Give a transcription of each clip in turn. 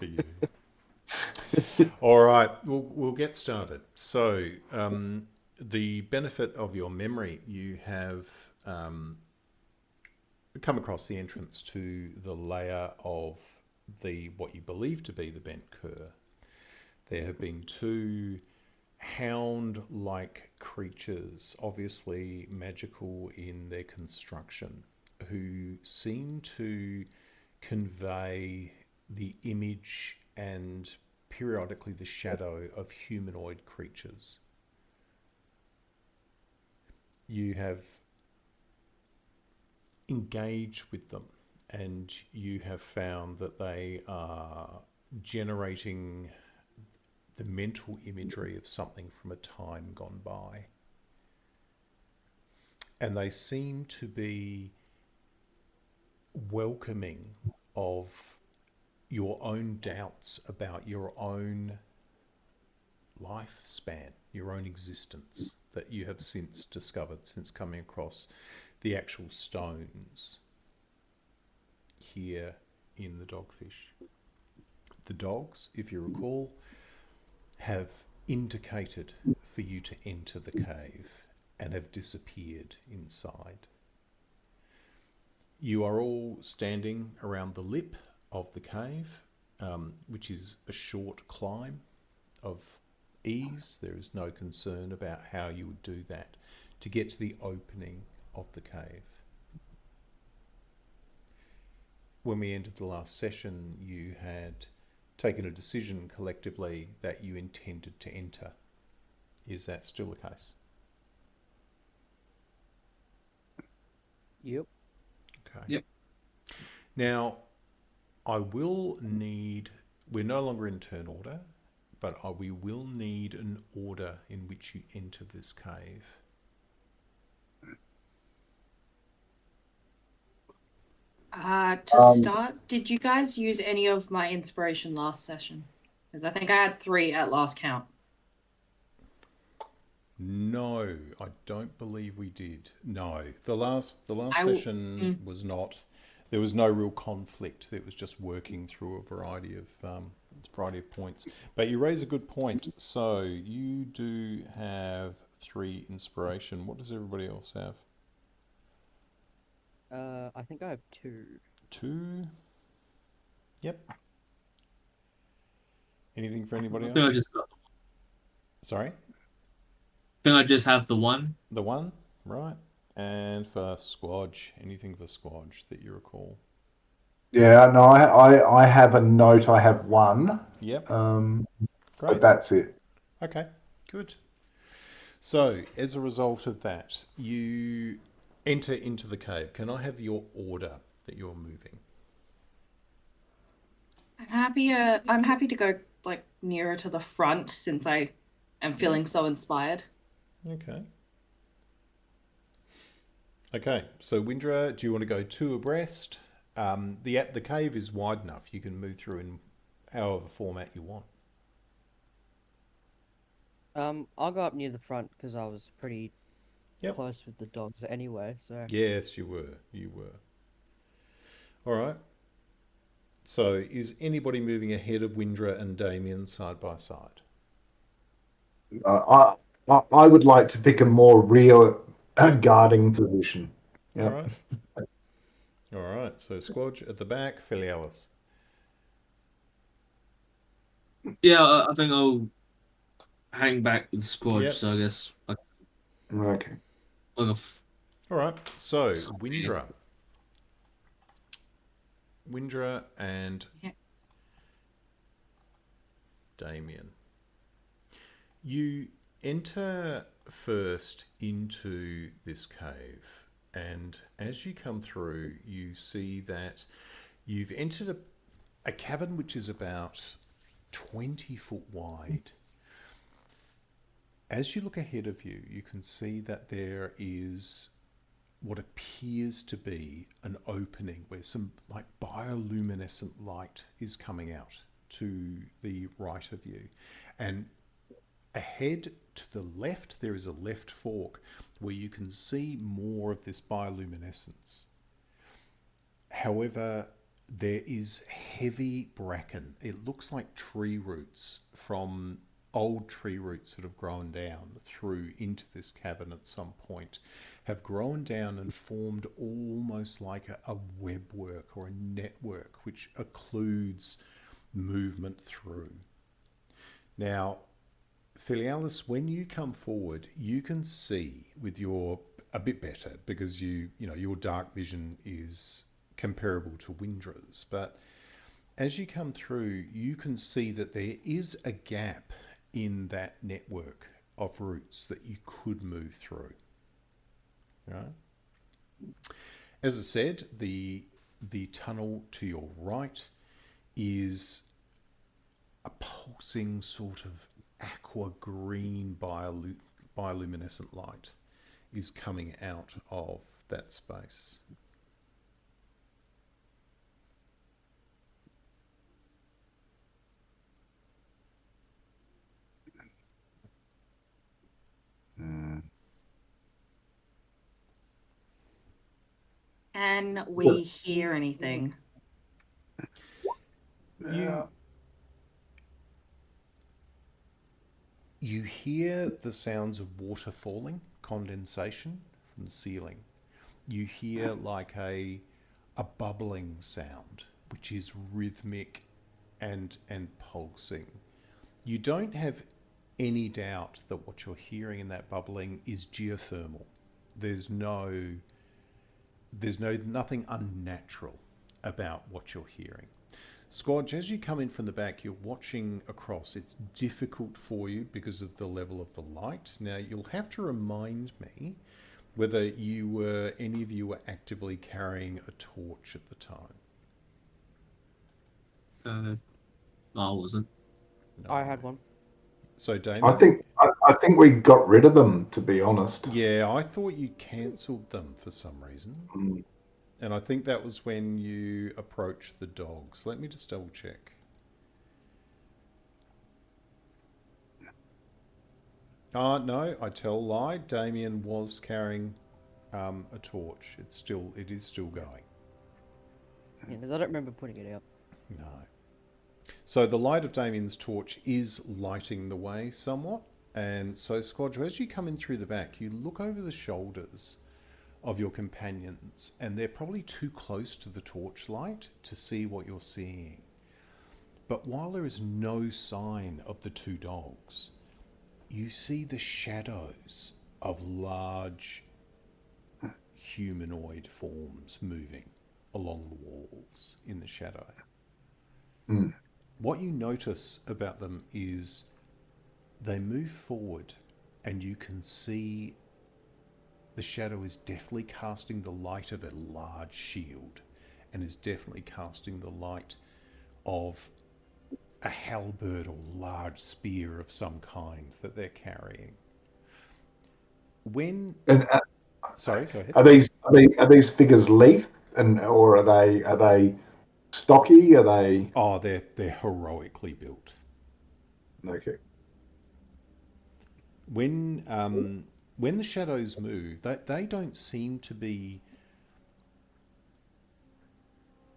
for you. All right, we'll get started. So, the benefit of your memory, you have come across the entrance to the lair of the what you believe to be the Bent Cur. There have been two hound-like creatures, obviously magical in their construction, who seem to convey the image and periodically the shadow of humanoid creatures. You have engaged with them and you have found that they are generating the mental imagery of something from a time gone by. And they seem to be welcoming of your own doubts about your own lifespan, your own existence that you have since discovered since coming across the actual stones here in the dogfish. The dogs, if you recall, have indicated for you to enter the cave and have disappeared inside. You are all standing around the lip of the cave, which is a short climb of ease. There is no concern about how you would do that to get to the opening of the cave. When we ended the last session, you had taken a decision collectively that you intended to enter. Is that still the case? Yep. Okay. Yep. Now, I will need, we're no longer in turn order, but we will need an order in which you enter this cave. To start, did you guys use any of my inspiration last session? Because I think I had 3 at last count. No, I don't believe we did. No, the last session was not. There was no real conflict. It was just working through a variety of points. But you raise a good point. So you do have 3 inspiration. What does everybody else have? I think I have 2. 2. Yep. Anything for anybody I think I else? just, Sorry? I think I just have the one. The 1, right? And for Squodge, anything for Squodge that you recall? Yeah, no, I have a note. I have 1. Yep. Great. But that's it. Okay, good. So, as a result of that, you enter into the cave. Can I have your order that you're moving? I'm happy to go like nearer to the front since I am feeling so inspired. Okay. Okay, so Windra, do you want to go 2 abreast? The cave is wide enough. You can move through in however format you want. I'll go up near the front because I was pretty Yep. close with the dogs anyway. So Yes, you were. You were. All right. So, is anybody moving ahead of Windra and Damien side by side? I would like to pick a more real guarding position. All Yep. right. All right. So, Squodge at the back, Filialis. Yeah, I think I'll hang back with Squad. Yep. So I guess Okay. All right. So, Windra and Damien. You enter first into this cave, and as you come through, you see that you've entered a cavern which is about 20 foot wide. As you look ahead of you, you can see that there is what appears to be an opening where some like bioluminescent light is coming out to the right of you. And ahead to the left, there is a left fork where you can see more of this bioluminescence. However, there is heavy bracken. It looks like tree roots from old tree roots that have grown down through into this cavern at some point, have grown down and formed almost like a webwork or a network which occludes movement through. Now, Filialis, when you come forward, you can see with your a bit better because you know your dark vision is comparable to Windra's, but as you come through, you can see that there is a gap in that network of roots that you could move through. Right? As I said, the tunnel to your right is a pulsing sort of aqua green bioluminescent light is coming out of that space. Can we hear anything? You hear the sounds of water falling, condensation from the ceiling. You hear like a bubbling sound, which is rhythmic and pulsing. You don't have any doubt that what you're hearing in that bubbling is geothermal. There's nothing unnatural about what you're hearing. Squadge, as you come in from the back, you're watching across. It's difficult for you because of the level of the light. Now, you'll have to remind me whether any of you were actively carrying a torch at the time. I wasn't. No. I had one. So, Damien? I think we got rid of them, to be honest. Yeah, I thought you cancelled them for some reason. Mm. And I think that was when you approached the dogs. Let me just double check. No, I tell a lie. Damien was carrying a torch. It is still going. Yeah, because I don't remember putting it out. No. So the light of Damien's torch is lighting the way somewhat. And so, Squadro, as you come in through the back, you look over the shoulders of your companions, and they're probably too close to the torchlight to see what you're seeing. But while there is no sign of the two dogs, you see the shadows of large humanoid forms moving along the walls in the shadow. Mm. What you notice about them is they move forward, and you can see the shadow is definitely casting the light of a large shield, and is definitely casting the light of a halberd or large spear of some kind that they're carrying. Sorry, go ahead. Are these figures lithe, or are they stocky? Are they? Oh, they're heroically built. Okay. When the shadows move, they don't seem to be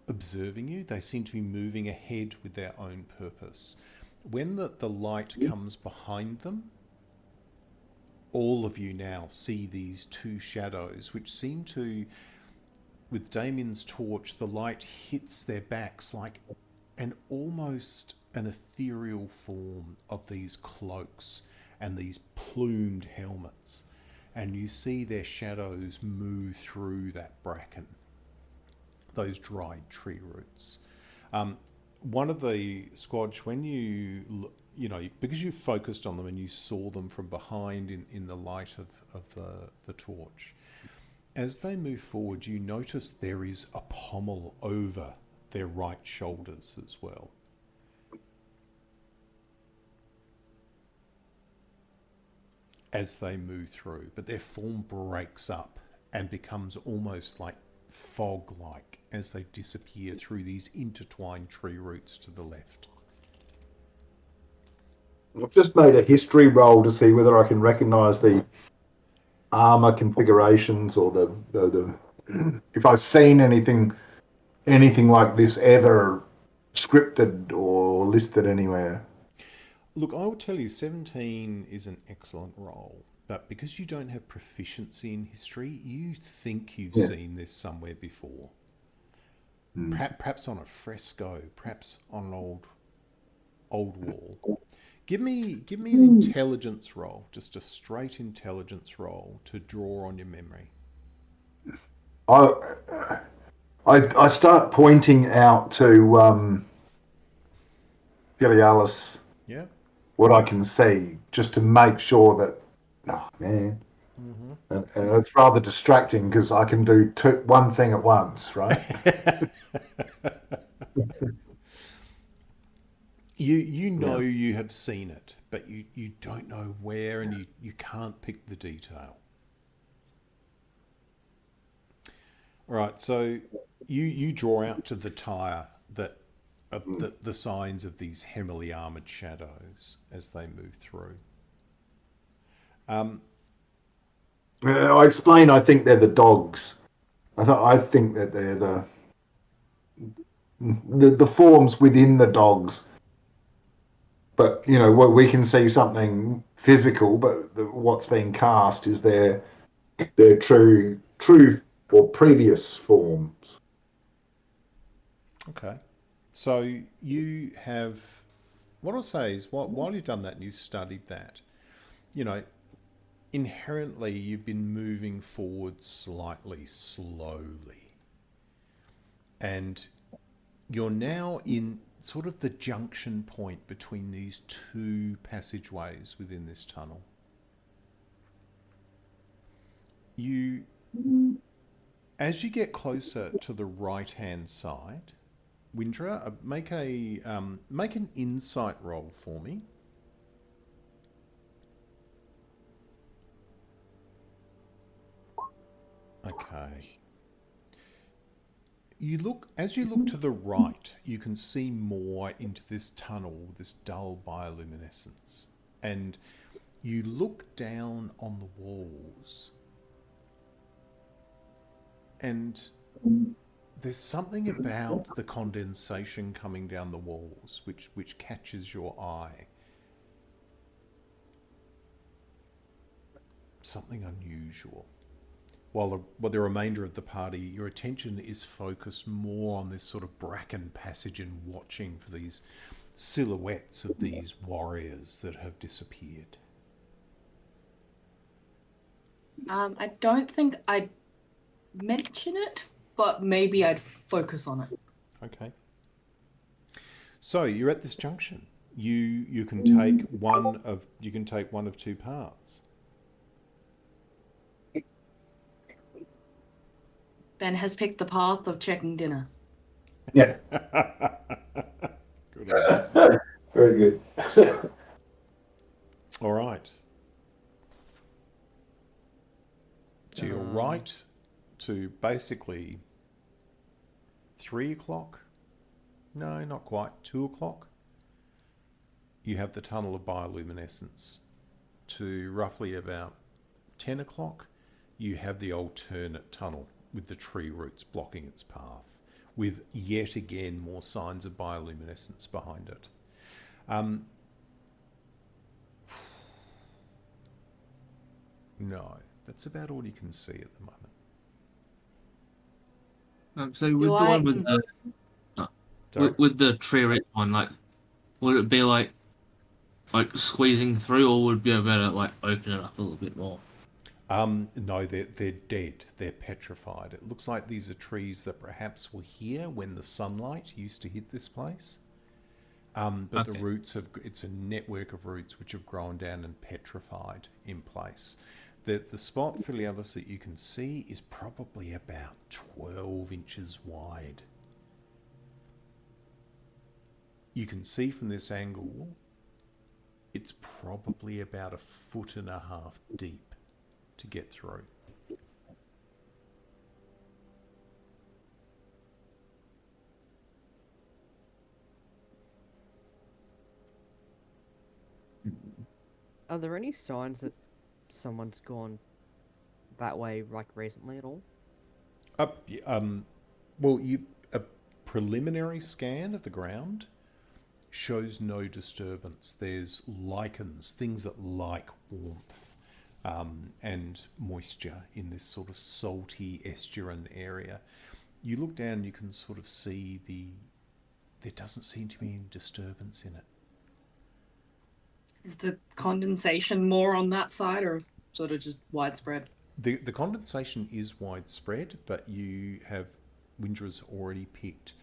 observing you. They seem to be moving ahead with their own purpose. When the light comes behind them, all of you now see these two shadows, which seem to, with Damien's torch, the light hits their backs like almost an ethereal form of these cloaks and these plumed helmets. And you see their shadows move through that bracken, those dried tree roots. One of the Squadge, when because you focused on them and you saw them from behind in the light of the torch, as they move forward, you notice there is a pommel over their right shoulders as well. As they move through, but their form breaks up and becomes almost like fog-like as they disappear through these intertwined tree roots to the left. I've just made a history roll to see whether I can recognise the armour configurations or the if I've seen anything anything like this ever scripted or listed anywhere? Look, I will tell you, 17 is an excellent roll, but because you don't have proficiency in history, you think you've Yeah. seen this somewhere before. Mm. Perhaps on a fresco, perhaps on an old wall. Give me an intelligence roll, just a straight intelligence roll to draw on your memory. I start pointing out to Gilialis Yeah. what I can see, just to make sure that, oh man, Mm-hmm. and it's rather distracting because I can do one thing at once, right? You know Yeah. you have seen it, but you don't know where, and you can't pick the detail. All right, so you draw out to the tire that the signs of these heavily armored shadows as they move through. I explain. I think they're the dogs. I think that they're the forms within the dogs. But you know, we can see something physical, but what's being cast is their true or previous forms. Okay, so you have what I'll say is while you've done that and you've studied that, you know, inherently you've been moving forward slightly slowly, and you're now in sort of the junction point between these two passageways within this tunnel. You, as you get closer to the right-hand side, Windra, make an insight roll for me. Okay. As you look to the right, you can see more into this tunnel, this dull bioluminescence, and you look down on the walls, and there's something about the condensation coming down the walls which catches your eye. Something unusual. While the remainder of the party, your attention is focused more on this sort of bracken passage and watching for these silhouettes of these warriors that have disappeared. I don't think I'd mention it, but maybe I'd focus on it. Okay. So you're at this junction. You can take one of two paths. Ben has picked the path of checking dinner. Yeah. Good on you. Very good. All right. To your right, to basically 3 o'clock. No, not quite. 2 o'clock. You have the tunnel of bioluminescence. To roughly about 10 o'clock, you have the alternate tunnel with the tree roots blocking its path, with yet again more signs of bioluminescence behind it. No, that's about all you can see at the moment. So with the one with with the tree rich one, like, would it be like squeezing through, or would it be better to like open it up a little bit more? No, they're dead. They're petrified. It looks like these are trees that perhaps were here when the sunlight used to hit this place. But the roots it's a network of roots which have grown down and petrified in place. The spot, Filialis, that you can see is probably about 12 inches wide. You can see from this angle, it's probably about 1.5 feet deep to get through. Are there any signs that someone's gone that way, like recently at all? Well, preliminary scan of the ground shows no disturbance. There's lichens, things that like warmth and moisture in this sort of salty estuarine area. You look down, you can sort of see there doesn't seem to be any disturbance in it. Is the condensation more on that side or sort of just widespread? The condensation is widespread, but you have Windra's already picked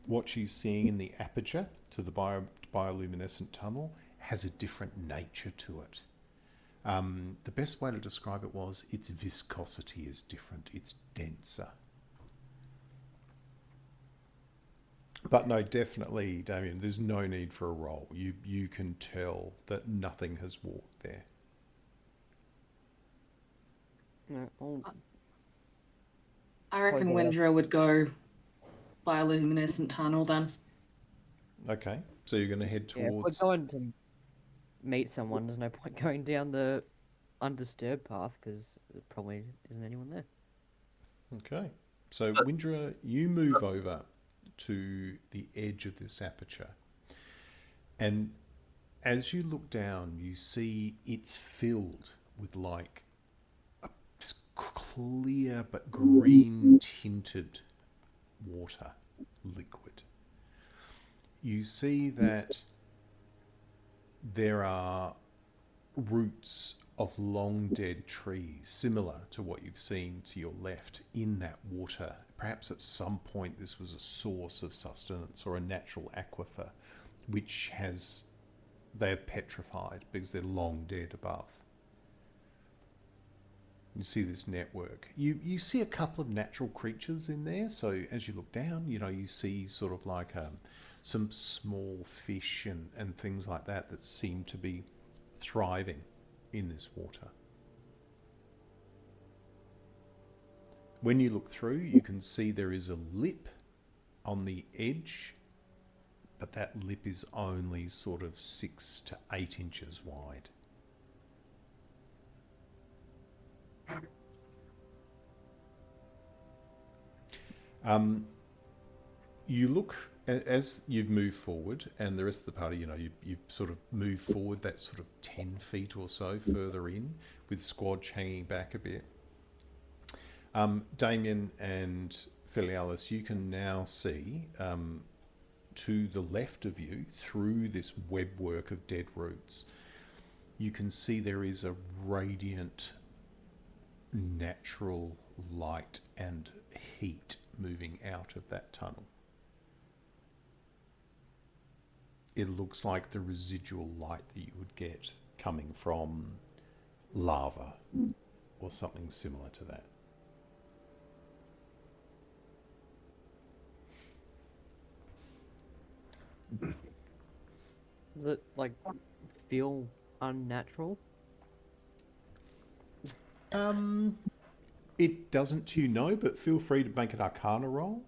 what she's seeing in the aperture to the bioluminescent tunnel has a different nature to it. The best way to describe it was its viscosity is different. It's denser. But no, definitely, Damien, there's no need for a roll. You can tell that nothing has walked there. No, I reckon Okay. Windra would go bioluminescent tunnel then. Okay, so you're going to head yeah, if we're towards... going to meet someone, there's no point going down the undisturbed path because there probably isn't anyone there. Okay, so Windra, you move over to the edge of this aperture, and as you look down, you see it's filled with like this clear but green tinted water, liquid. You see that there are roots of long dead trees, similar to what you've seen to your left, in that water. Perhaps at some point this was a source of sustenance or a natural aquifer, which they're petrified because they're long dead above. You see this network. You see a couple of natural creatures in there. So as you look down, you see sort of like some small fish and things like that seem to be thriving in this water. When you look through, you can see there is a lip on the edge, but that lip is only sort of 6 to 8 inches wide. You look, as you've moved forward, and the rest of the party, you sort of move forward that sort of 10 feet or so further in, with Squadch hanging back a bit. Damien and Filialis, you can now see to the left of you, through this webwork of dead roots, you can see there is a radiant, natural light and heat moving out of that tunnel. It looks like the residual light that you would get coming from lava or something similar to that. Does it like feel unnatural? It doesn't to you, but feel free to make an Arcana roll.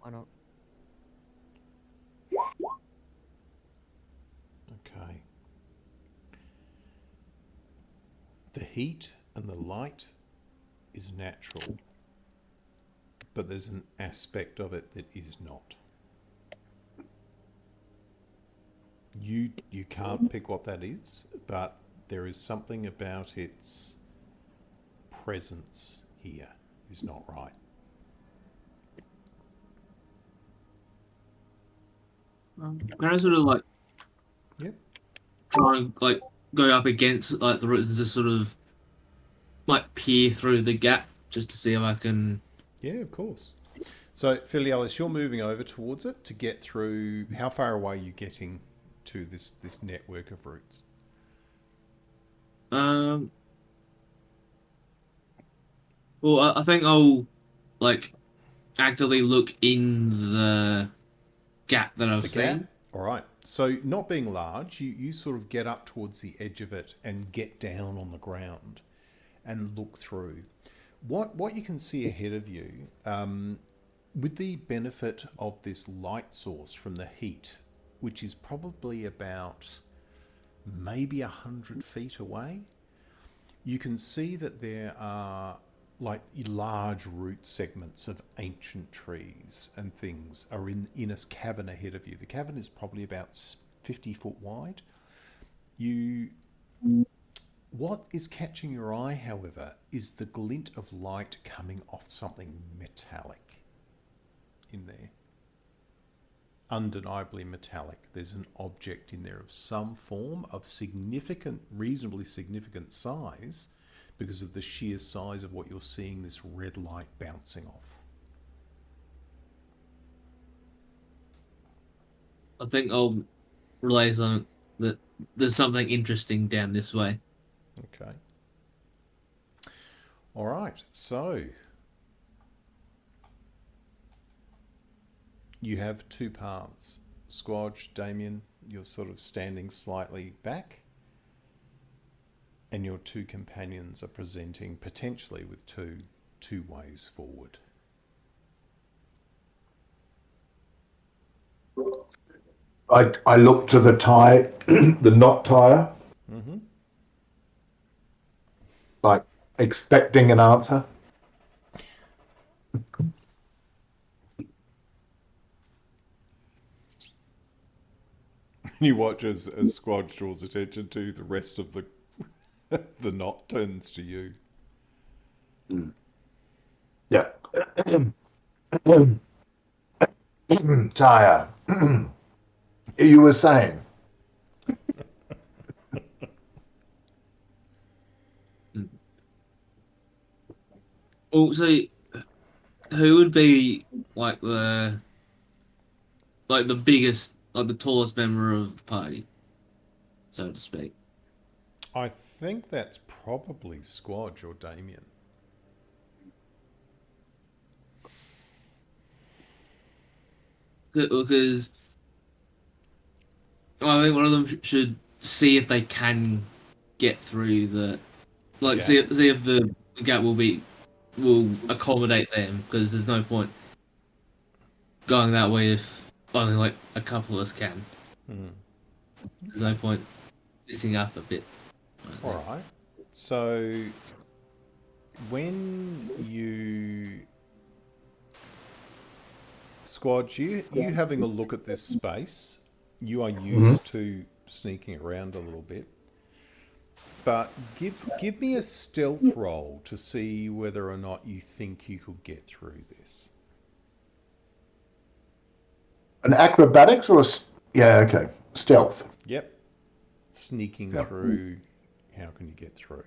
Why not? Okay. The heat and the light is natural, but there's an aspect of it that is not. You can't pick what that is, but there is something about its presence here is not right. Can I sort of like Yep. try and like go up against like the roots and just sort of like peer through the gap just to see if I can. Yeah, of course. So, Filialis, you're moving over towards it to get through. How far away are you getting to this network of roots? Well, I think I'll like actively look in the gap that I've seen. All right. So, not being large, you sort of get up towards the edge of it and get down on the ground and look through. What you can see ahead of you, with the benefit of this light source from the heat, which is probably about maybe 100 feet away, you can see that there are like large root segments of ancient trees and things are in a cavern ahead of you. The cavern is probably about 50 foot wide. What is catching your eye, however, is the glint of light coming off something metallic in there. Undeniably metallic. There's an object in there of some form of significant, reasonably significant size, because of the sheer size of what you're seeing this red light bouncing off. I think I'll relay something that there's something interesting down this way. Okay. All right. So you have two paths. Squadge, Damien, you're sort of standing slightly back, and your two companions are presenting potentially with two ways forward. I look to the tie, the knot tire, Mm-hmm. like expecting an answer. You watch as Squadge draws attention to the rest of the the knot turns to you. Yeah. Tire. You were saying. Also, who would be like the biggest, like the tallest member of the party, so to speak? I think that's probably Squadge or Damien. Because I think one of them should see if they can get through the, like, Yeah. see if the gap will accommodate them. Because there's no point going that way if only like a couple of us can. There's no point sitting up a bit. All right. So when you Squadge, you having a look at this space, you are used to sneaking around a little bit. But give me a stealth roll to see whether or not you think you could get through this. An acrobatics or yeah, okay. Stealth. Yep. Sneaking Yep. through. How can you get through?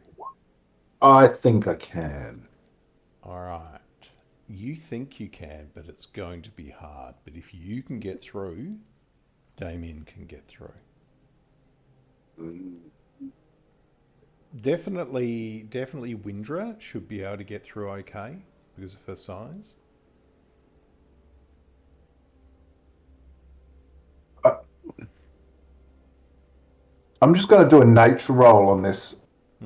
I think I can. All right. You think you can, but it's going to be hard. But if you can get through, Damien can get through. Definitely Windra should be able to get through okay because of her size. I'm just going to do a nature roll on this.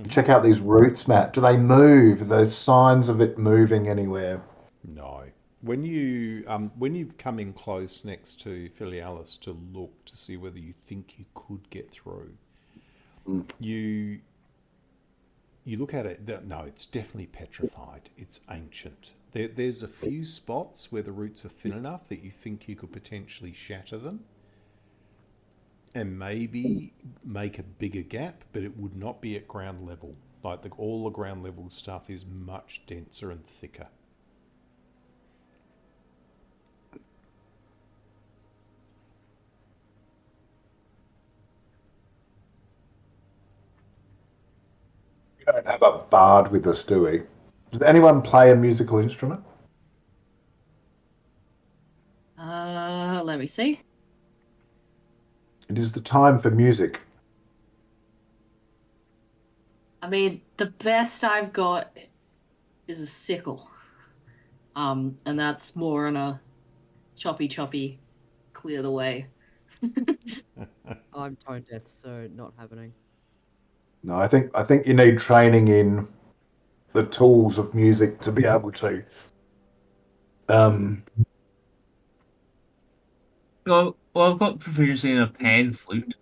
Check out these roots, Matt. Do they move? Are there signs of it moving anywhere? No. When you come in close next to Filialis to look to see whether you think you could get through, you look at it. No, it's definitely petrified. It's ancient. There's a few spots where the roots are thin enough that you think you could potentially shatter them and maybe make a bigger gap, but it would not be at ground level. Like all the ground level stuff is much denser and thicker. We don't have a bard with us, do we? Does anyone play a musical instrument? Let me see. It is the time for music. I mean, the best I've got is a sickle. And that's more on a choppy, clear the way. I'm tone deaf, so not happening. No, I think you need training in the tools of music to be able to. Well, I've got proficiency in a pan flute.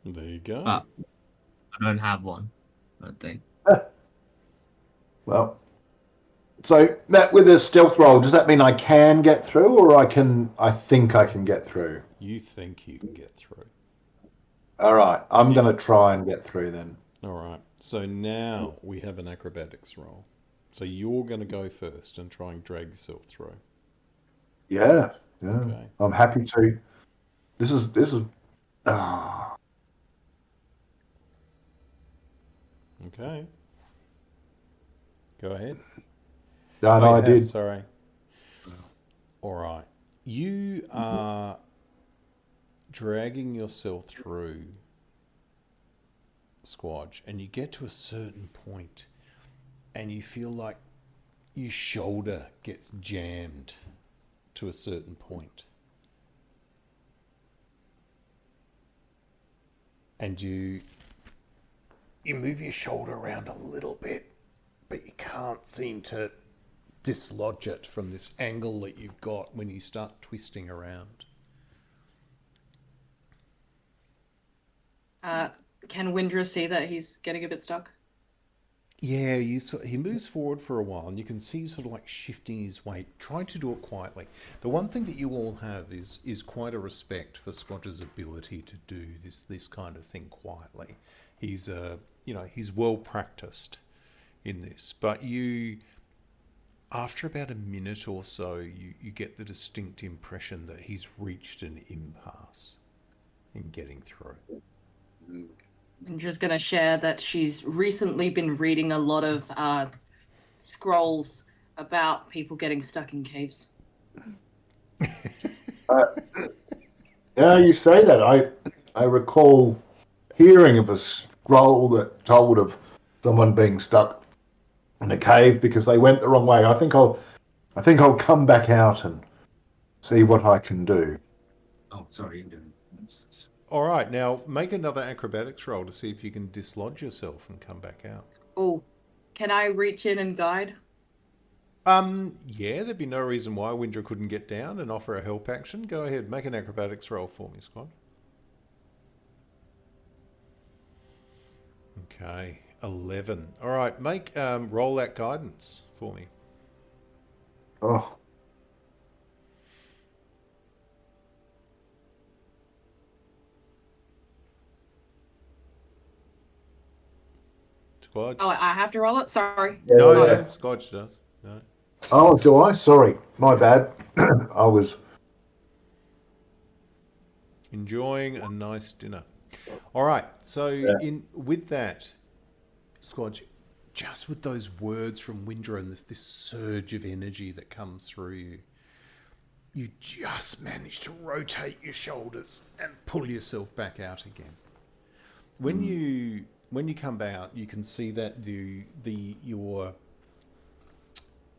There you go. But I don't have one. I think. Well, so Matt, with a stealth roll, does that mean I can get through, or I think I can get through? You think you can get through. All right, I'm going to try and get through then. All right. So now we have an acrobatics roll. So you're going to go first and try and drag yourself through. Yeah. Okay. I'm happy to. This is. Ah. Okay. Go ahead. No, Oh, I you have, did. sorry. All right. You are dragging yourself through, Squadge, and you get to a certain point and you feel like your shoulder gets jammed to a certain point. And you move your shoulder around a little bit, but you can't seem to dislodge it from this angle that you've got when you start twisting around. Can Windra see that he's getting a bit stuck? Yeah, he moves forward for a while, and you can see sort of like shifting his weight, trying to do it quietly. The one thing that you all have is quite a respect for Squatch's ability to do this kind of thing quietly. He's he's well practiced in this, but after about a minute or so, you get the distinct impression that he's reached an impasse in getting through. I'm just going to share that she's recently been reading a lot of scrolls about people getting stuck in caves. Now you say that, I recall hearing of a scroll that told of someone being stuck in a cave because they went the wrong way. I think I'll come back out and see what I can do. Oh, sorry. All right, now make another acrobatics roll to see if you can dislodge yourself and come back out. Oh, can I reach in and guide? Yeah, there'd be no reason why Windra couldn't get down and offer a help action. Go ahead, make an acrobatics roll for me, Squad. Okay, 11. All right, make roll that guidance for me. Oh, Squad. Oh, I have to roll it? Sorry. No, Squad does. No. oh, do I? Sorry, my bad. I was. Enjoying a nice dinner. All right, so with that, Squad, just with those words from Windra and this surge of energy that comes through you, you just manage to rotate your shoulders and pull yourself back out again. When you come out, you can see that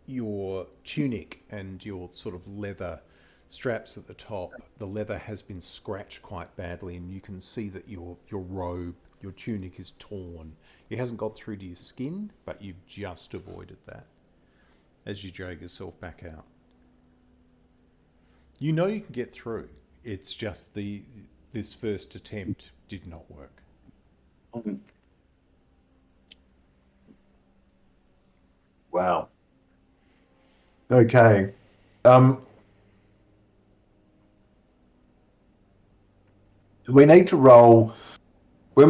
your tunic and your sort of leather straps at the top, the leather has been scratched quite badly, and you can see that your robe, your tunic is torn. It hasn't got through to your skin, but you've just avoided that as you drag yourself back out. You know you can get through. It's just this first attempt did not work. Wow. Okay. Do we need to roll when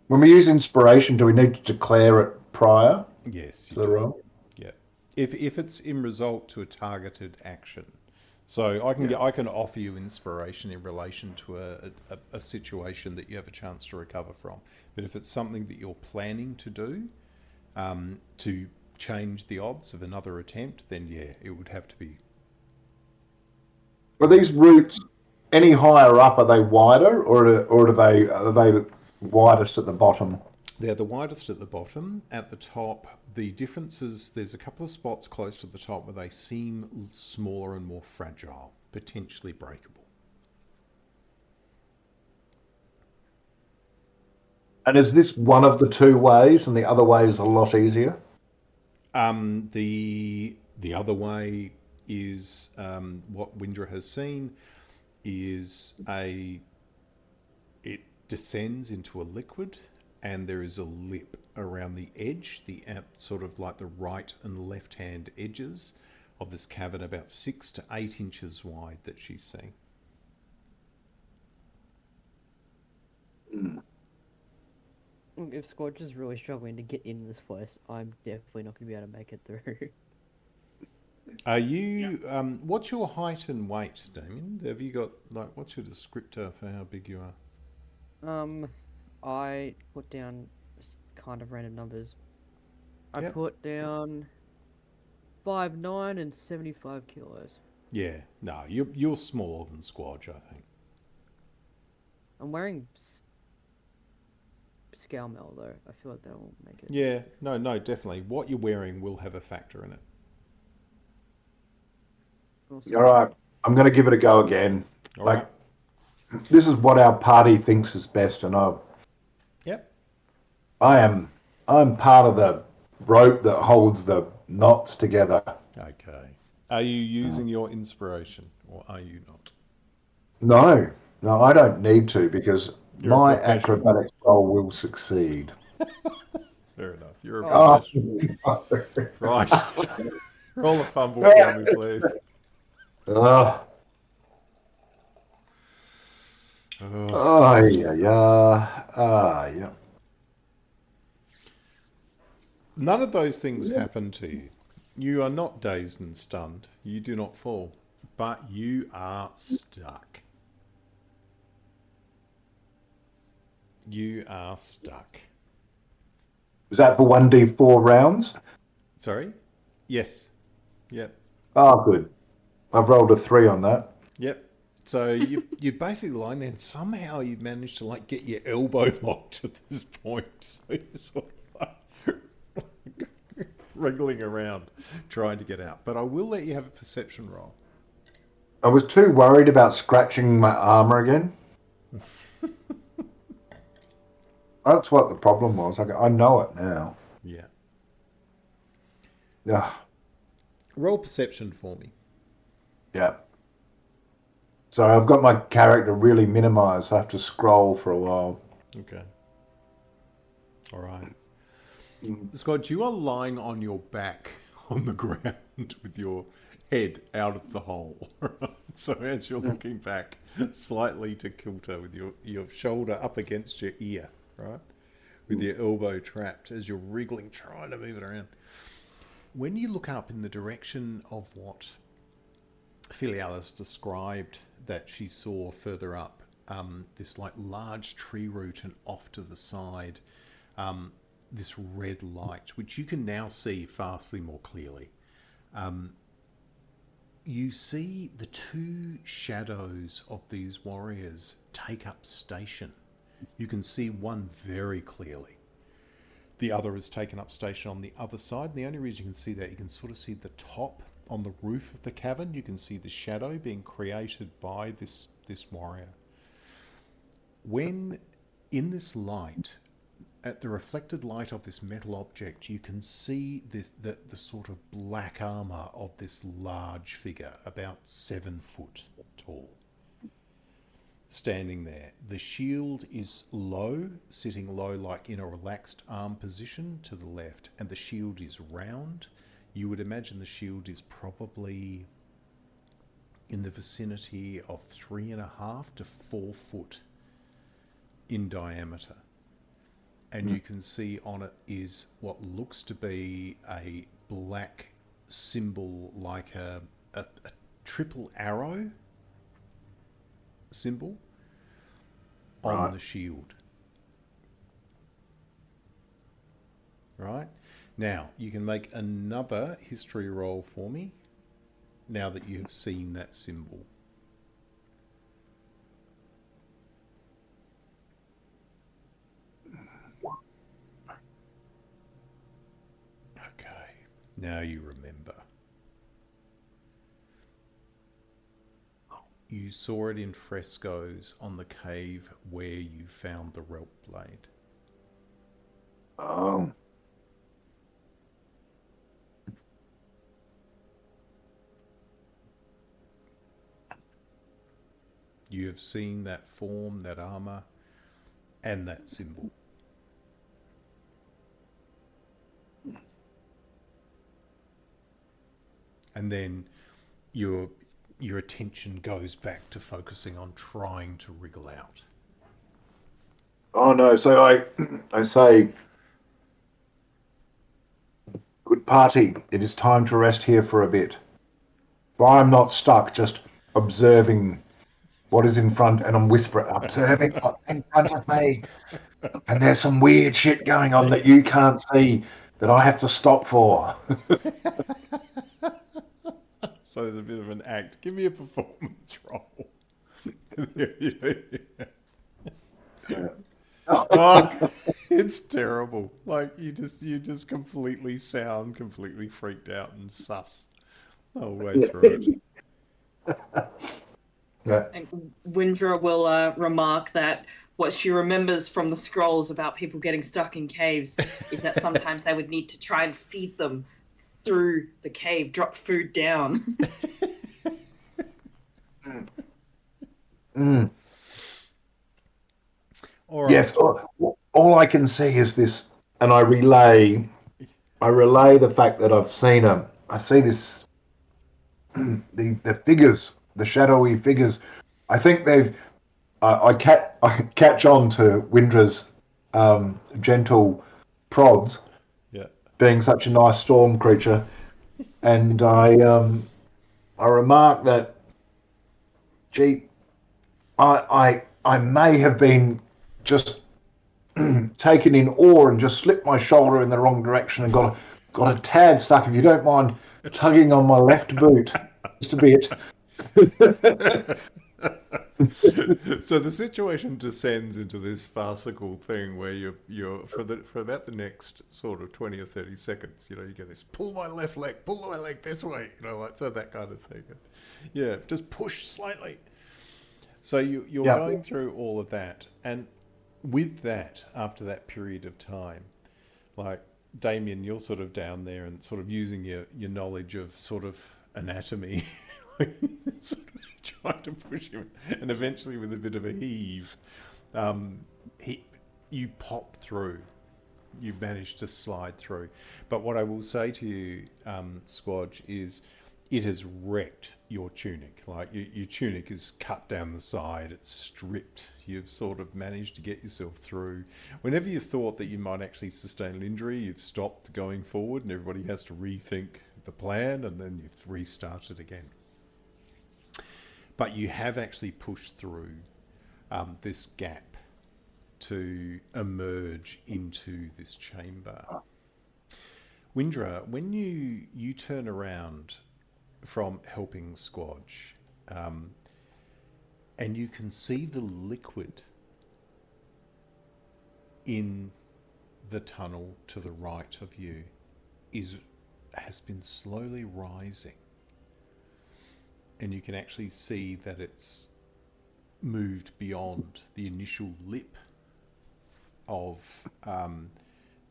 we use inspiration? Do we need to declare it prior Yes, to you the do. roll? Yeah. If it's in result to a targeted action. So I can offer you inspiration in relation to a situation that you have a chance to recover from. But if it's something that you're planning to do to change the odds of another attempt, then yeah, it would have to be. Are these roots any higher up? Are they wider, or are they widest at the bottom? They're the widest at the bottom. At the top, the difference is there's a couple of spots close to the top where they seem smaller and more fragile, potentially breakable. And is this one of the two ways, and the other way is a lot easier? The other way is what Windra has seen is it descends into a liquid, and there is a lip around the edge, sort of like the right and left hand edges of this cavern, about 6 to 8 inches wide, that she's seeing. If Squadge is really struggling to get in this place, I'm definitely not going to be able to make it through. Are you? What's your height and weight, Damien? Have you got what's your descriptor for how big you are? I put down kind of random numbers. I Yep. put down 5'9" and 75 kilos. Yeah, no, you're smaller than Squadge, I think. I'm wearing scale mail though. I feel like that will make it. Yeah, no, definitely. What you're wearing will have a factor in it. Awesome. All right, I'm going to give it a go again. All Like- right. This is what our party thinks is best, and Yep. I'm part of the rope that holds the knots together. Okay. Are you using your inspiration, or are you not? No, I don't need to, because You're a my professional. acrobatics roll will succeed. Fair enough. You're a Oh. professional. Right. Roll a fumble for me, please. Oh, Oh. yeah. None of those things happen to you. You are not dazed and stunned. You do not fall. But you are stuck. You are stuck. Is that for 1d4 rounds? Sorry? Yes. Yep. Oh, good. I've rolled a 3 on that. Yep. So you basically lying there, and somehow you've managed to get your elbow locked at this point. So you're sort of wriggling around trying to get out. But I will let you have a perception roll. I was too worried about scratching my armor again. That's what the problem was. I know it now. Yeah. Yeah. Roll perception for me. Yeah. Sorry, I've got my character really minimized. So I have to scroll for a while. Okay. All right. Scott, you are lying on your back on the ground with your head out of the hole. Right? So as you're looking back slightly to kilter with your shoulder up against your ear, right? With your elbow trapped as you're wriggling, trying to move it around. When you look up in the direction of what Filialis described that she saw further up, this large tree root, and off to the side, this red light, which you can now see vastly more clearly. You see the two shadows of these warriors take up station. You can see one very clearly. The other has taken up station on the other side. And the only reason you can see that, you can sort of see the top on the roof of the cavern. You can see the shadow being created by this warrior. When in this light, at the reflected light of this metal object, you can see the sort of black armor of this large figure, about 7 foot tall, standing there. The shield is low, sitting low, like in a relaxed arm position to the left, and the shield is round. You would imagine the shield is probably in the vicinity of 3.5 to 4 foot in diameter. And you can see on it is what looks to be a black symbol, like a triple arrow symbol on the shield. Right? Now, you can make another history roll for me now that you have seen that symbol. Okay, now you remember. You saw it in frescoes on the cave where you found the Relp blade. Oh. You have seen that form, that armor, and that symbol. And then your attention goes back to focusing on trying to wriggle out. Oh no! So I say, good party. It is time to rest here for a bit. For I'm not stuck just observing what is in front, and I'm whispering, observing what's in front of me. And there's some weird shit going on that you can't see that I have to stop for. So there's a bit of an act. Give me a performance roll. Oh, it's terrible. Like you just completely sound completely freaked out and sus the whole way through it. Yeah. And Windra will remark that what she remembers from the scrolls about people getting stuck in caves is that sometimes they would need to try and feed them through the cave, drop food down. Mm. All right. Yes, all I can see is this, and I relay the fact that I see this, the figures, the shadowy figures. I think I catch on to Windra's gentle prods, Yeah. being such a nice storm creature, and I remark that, gee, I may have been just taken in awe and just slipped my shoulder in the wrong direction and got a tad stuck. If you don't mind tugging on my left boot just a bit. So the situation descends into this farcical thing where you're for about the next sort of 20 or 30 seconds, you get this pull my leg this way, like so that kind of thing. Yeah, just push slightly. So you're going through all of that, and with that, after that period of time, like Damien, you're sort of down there and sort of using your knowledge of sort of anatomy, sort of trying to push him, and eventually with a bit of a heave, you pop through. You manage to slide through. But what I will say to you, Squadge, is it has wrecked your tunic. Like your tunic is cut down the side, it's stripped. You've sort of managed to get yourself through. Whenever you thought that you might actually sustain an injury, you've stopped going forward and everybody has to rethink the plan, and then you've restarted again. But you have actually pushed through this gap to emerge into this chamber. Windra, when you turn around from helping Squadge, and you can see the liquid in the tunnel to the right of you has been slowly rising, and you can actually see that it's moved beyond the initial lip of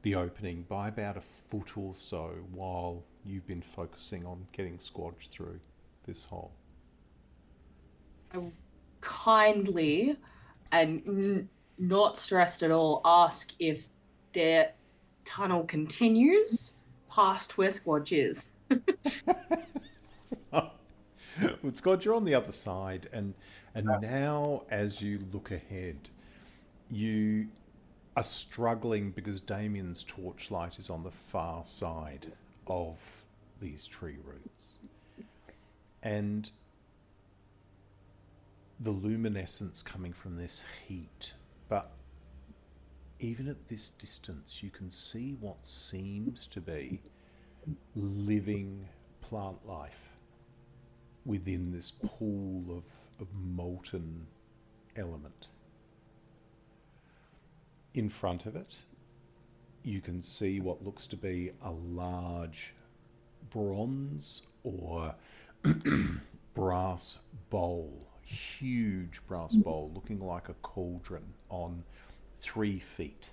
the opening by about a foot or so, while you've been focusing on getting Squadge through this hole. I kindly and not stressed at all ask if their tunnel continues past where Squadge is. Well, Scott, you're on the other side, and now as you look ahead, you are struggling because Damien's torchlight is on the far side of these tree roots, and the luminescence coming from this heat. But even at this distance, you can see what seems to be living plant life within this pool of molten element. In front of it, you can see what looks to be a large bronze or brass bowl, huge brass bowl looking like a cauldron on 3 feet.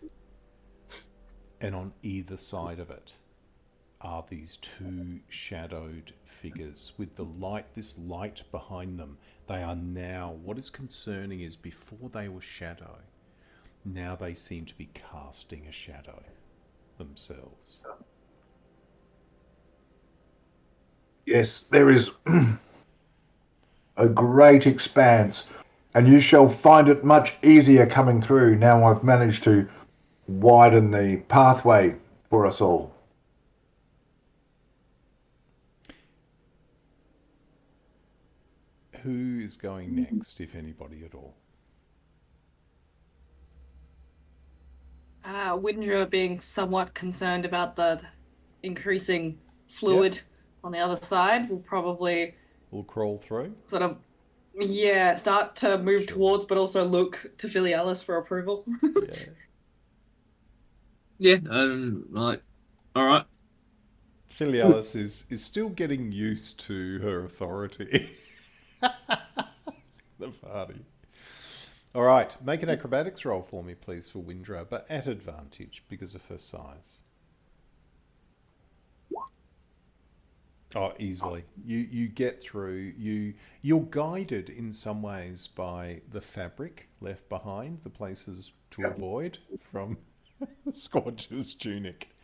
And on either side of it are these 2 shadowed figures with this light behind them. They are now, what is concerning is before they were shadow, Now they seem to be casting a shadow themselves. Yes, there is a great expanse, and you shall find it much easier coming through now I've managed to widen the pathway for us all. Who is going next, if anybody at all? Windra, being somewhat concerned about the increasing fluid on the other side, will probably We'll crawl through. sort of, start to move Sure. towards, but also look to Filialis for approval. Yeah. Yeah, all right. Filialis is still getting used to her authority. The party. All right, make an acrobatics roll for me, please, for Windra, but at advantage because of her size. Oh, easily. You get through. You're guided in some ways by the fabric left behind, the places to avoid from Squadge's tunic.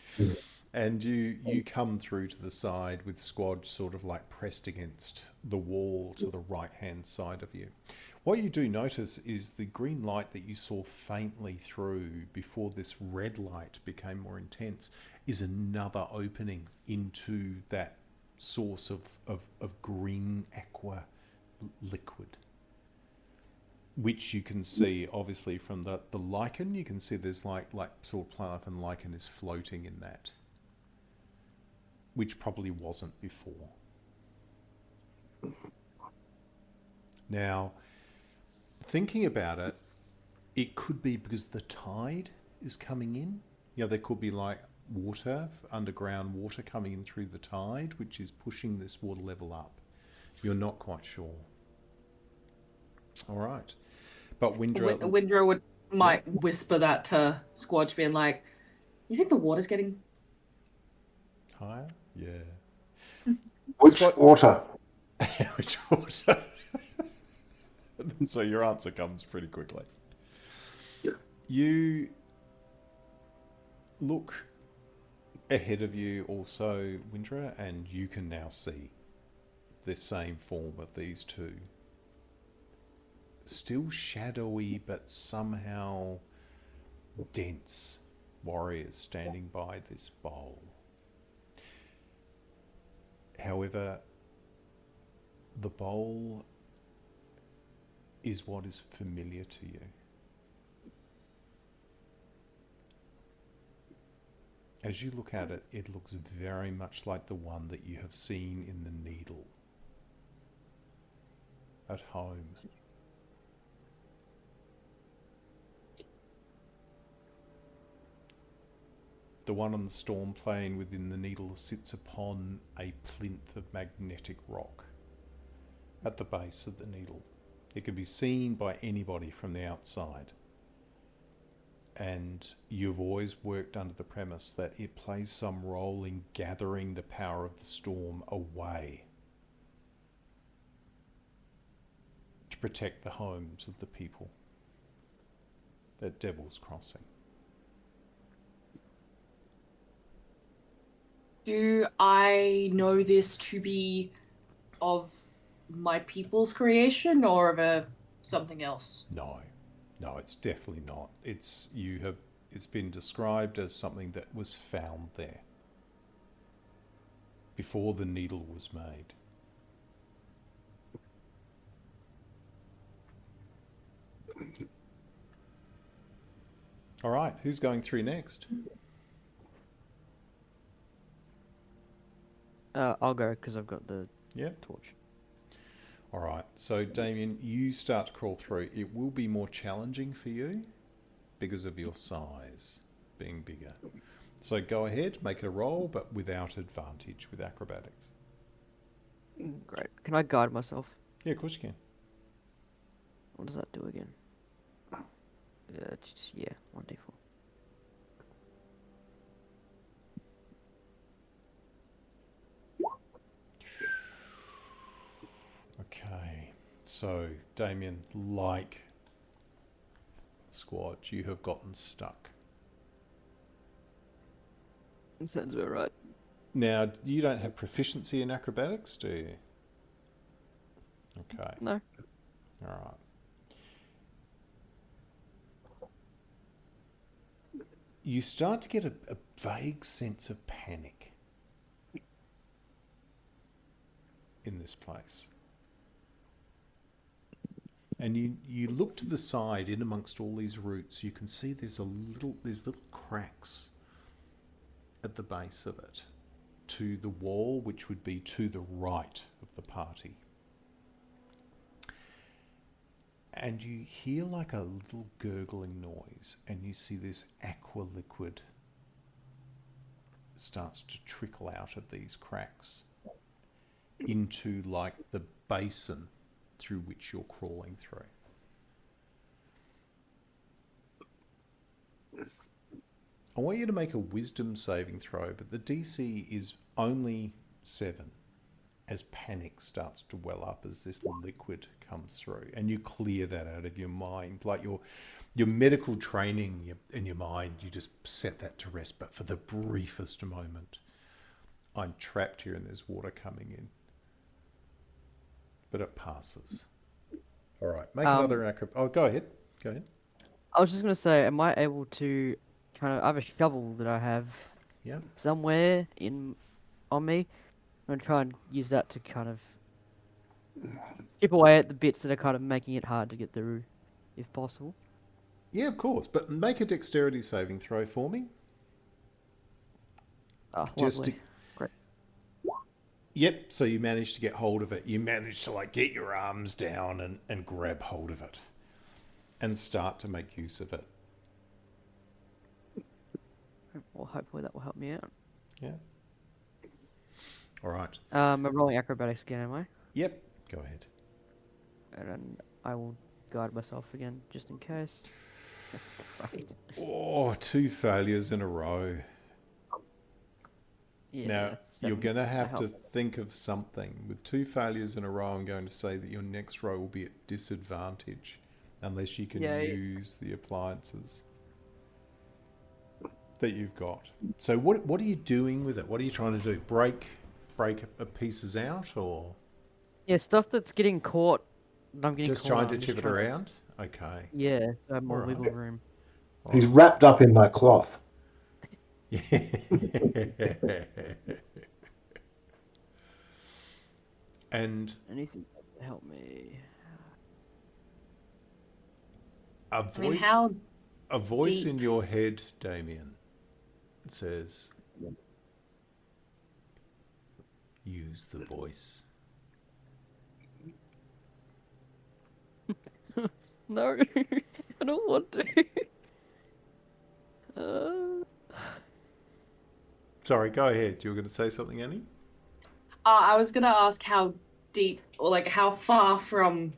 And you come through to the side with Squadge sort of like pressed against the wall to the right-hand side of you. What you do notice is the green light that you saw faintly through before this red light became more intense is another opening into that source of green aqua liquid, which you can see obviously from the lichen. You can see there's like sort of plant and lichen is floating in that, which probably wasn't before. Now, thinking about it, it could be because the tide is coming in. You know, there could be like water, underground water coming in through the tide, which is pushing this water level up. You're not quite sure. All right. But Windra might whisper that to Squadge, being like, "You think the water's getting higher? Yeah. Which water? Which water? So your answer comes pretty quickly. Yeah. You look ahead of you also, Windra, and you can now see the same form of these two. Still shadowy, but somehow dense warriors standing by this bowl. However, the bowl is what is familiar to you. As you look at it, it looks very much like the one that you have seen in the needle at home. The one on the storm plane within the needle sits upon a plinth of magnetic rock at the base of the needle. It can be seen by anybody from the outside. And you've always worked under the premise that it plays some role in gathering the power of the storm away to protect the homes of the people at Devil's Crossing. Do I know this to be of my people's creation or of something else? No, it's definitely not. It's been described as something that was found there before the needle was made. All right, who's going through next? I'll go because I've got the Yep. torch. All right, so Damien, you start to crawl through. It will be more challenging for you because of your size being bigger. So go ahead, make a roll, but without advantage with acrobatics. Great. Can I guide myself? Yeah, of course you can. What does that do again? Yeah, 1d4. Okay, so Damien, like squad, you have gotten stuck. That sounds about right. Now, you don't have proficiency in acrobatics, do you? Okay. No. All right. You start to get a vague sense of panic in this place. And you look to the side, in amongst all these roots, you can see there's little cracks at the base of it, to the wall, which would be to the right of the party. And you hear like a little gurgling noise, and you see this aqua liquid starts to trickle out of these cracks into like the basin through which you're crawling through. I want you to make a wisdom saving throw, but the DC is only 7 as panic starts to well up as this liquid comes through, and you clear that out of your mind. Like your medical training in your mind, you just set that to rest, but for the briefest moment, I'm trapped here and there's water coming in. But it passes. All right, make another acrobat. Oh, go ahead. I was just gonna say, am I able to I have a shovel that I have Yeah. somewhere on me. I'm gonna try and use that to kind of chip away at the bits that are kind of making it hard to get through, if possible. Yeah, of course. But make a dexterity saving throw for me. Oh, Just lovely. Great. Yep, so you managed to get hold of it. You managed to like get your arms down and grab hold of it and start to make use of it. Well, hopefully that will help me out. Yeah. All right. I'm rolling acrobatics again, am I? Yep, go ahead. And then I will guide myself again, just in case. Right. Oh, 2 failures in a row. Yeah, Now, you're seven's going to gonna have help. to think of something. With 2 failures in a row, I'm going to say that your next row will be at disadvantage unless you can use the appliances that you've got. So what are you doing with it? What are you trying to do? Break pieces out, or Yeah, stuff that's getting caught. I'm getting just caught trying on, to I'm just chip it trying to- around? Okay. Yeah, so I have more Alright. wiggle room. He's wrapped up in my cloth. Yeah. And Anything to help me? a I mean, voice, how a voice deep? in your head, Damien, says, use the voice. No, I don't want to. Sorry, go ahead. You were going to say something, Annie? I was gonna ask how deep or like how far from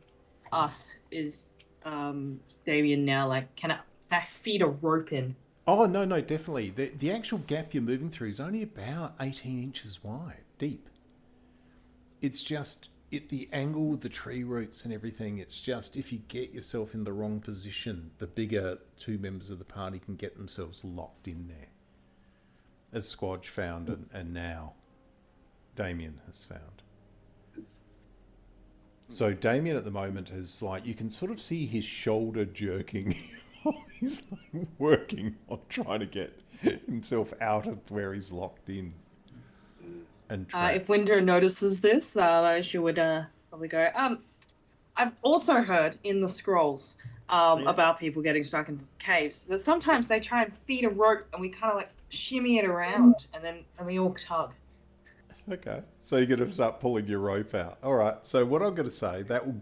us is Damien now? Like, can I feed a rope in? Oh, no, definitely. The actual gap you're moving through is only about 18 inches wide, deep. It's just the angle, the tree roots and everything. It's just if you get yourself in the wrong position, the bigger 2 members of the party can get themselves locked in there. As Squadge found and now Damien has found. So Damien at the moment is like, you can sort of see his shoulder jerking. He's like working on trying to get himself out of where he's locked in. And trapped. If Winder notices this, she would probably go. I've also heard in the scrolls about people getting stuck in caves that sometimes they try and feed a rope and we kind of like shimmy it around and we all tug. Okay, so you're going to start pulling your rope out. All right, so what I'm going to say, that will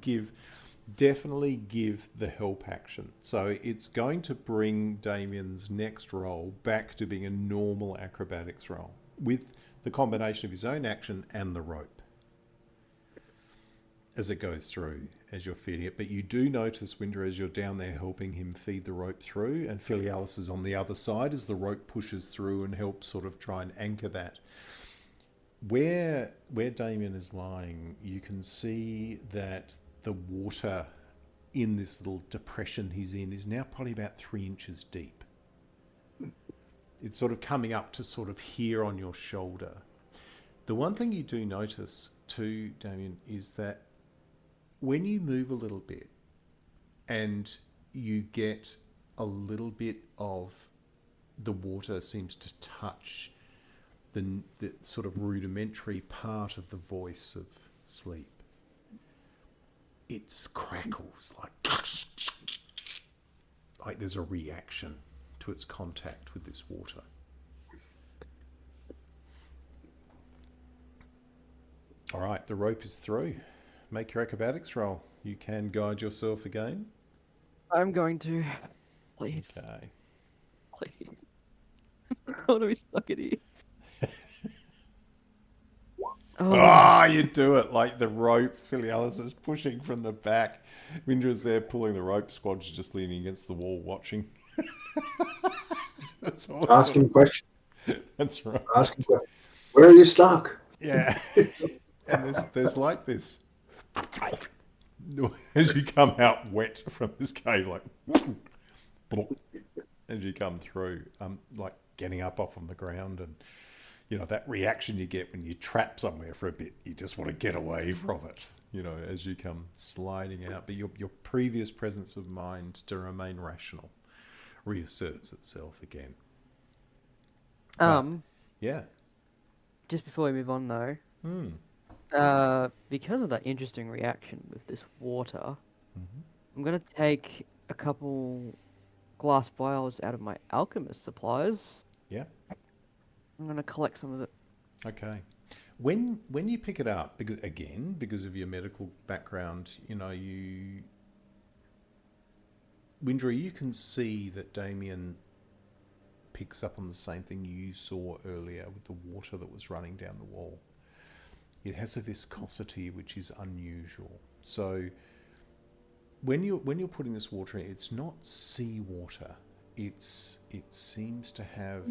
definitely give the help action. So it's going to bring Damien's next roll back to being a normal acrobatics roll with the combination of his own action and the rope as it goes through, as you're feeding it. But you do notice, Winder, as you're down there helping him feed the rope through, and Filialis is on the other side as the rope pushes through and helps sort of try and anchor that. Where Damien is lying, you can see that the water in this little depression he's in is now probably about 3 inches deep. It's sort of coming up to sort of here on your shoulder. The one thing you do notice too, Damien, is that when you move a little bit and you get a little bit of the water seems to touch the sort of rudimentary part of the voice of sleep, it crackles like there's a reaction to its contact with this water. All right, the rope is through. Make your acrobatics roll. You can guide yourself again. I'm going to. Please. Okay. Please. I want to be stuck in here. Oh, you do it like the rope. Filialis is pushing from the back. Windra's there pulling the rope. Squad's just leaning against the wall watching. That's awesome. Asking questions. That's right. Asking questions. Where are you stuck? Yeah. And there's like this. As you come out wet from this cave, like as you come through, like getting up off on the ground, and you know that reaction you get when you trap somewhere for a bit. You just want to get away from it, you know, as you come sliding out. But your previous presence of mind to remain rational reasserts itself again. Yeah. Just before we move on though, because of that interesting reaction with this water, I'm gonna take a couple glass vials out of my alchemist supplies. Yeah. I'm gonna collect some of it. Okay. When you pick it up, because of your medical background, you know, Windra, you can see that Damien picks up on the same thing you saw earlier with the water that was running down the wall. It has a viscosity which is unusual. So when you're putting this water in, it's not seawater. It seems to have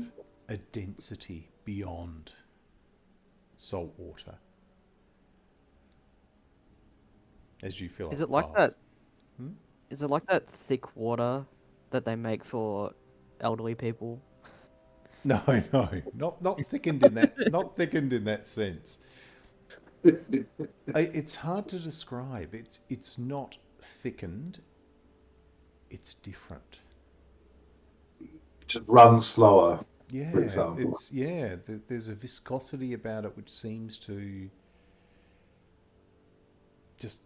a density beyond salt water. As you feel. Is it like that? Is it like that thick water that they make for elderly people? No, not thickened in that. Not thickened in that sense. It's hard to describe. It's not thickened. It's different. Just run slower. Yeah, for example. There's a viscosity about it which seems to just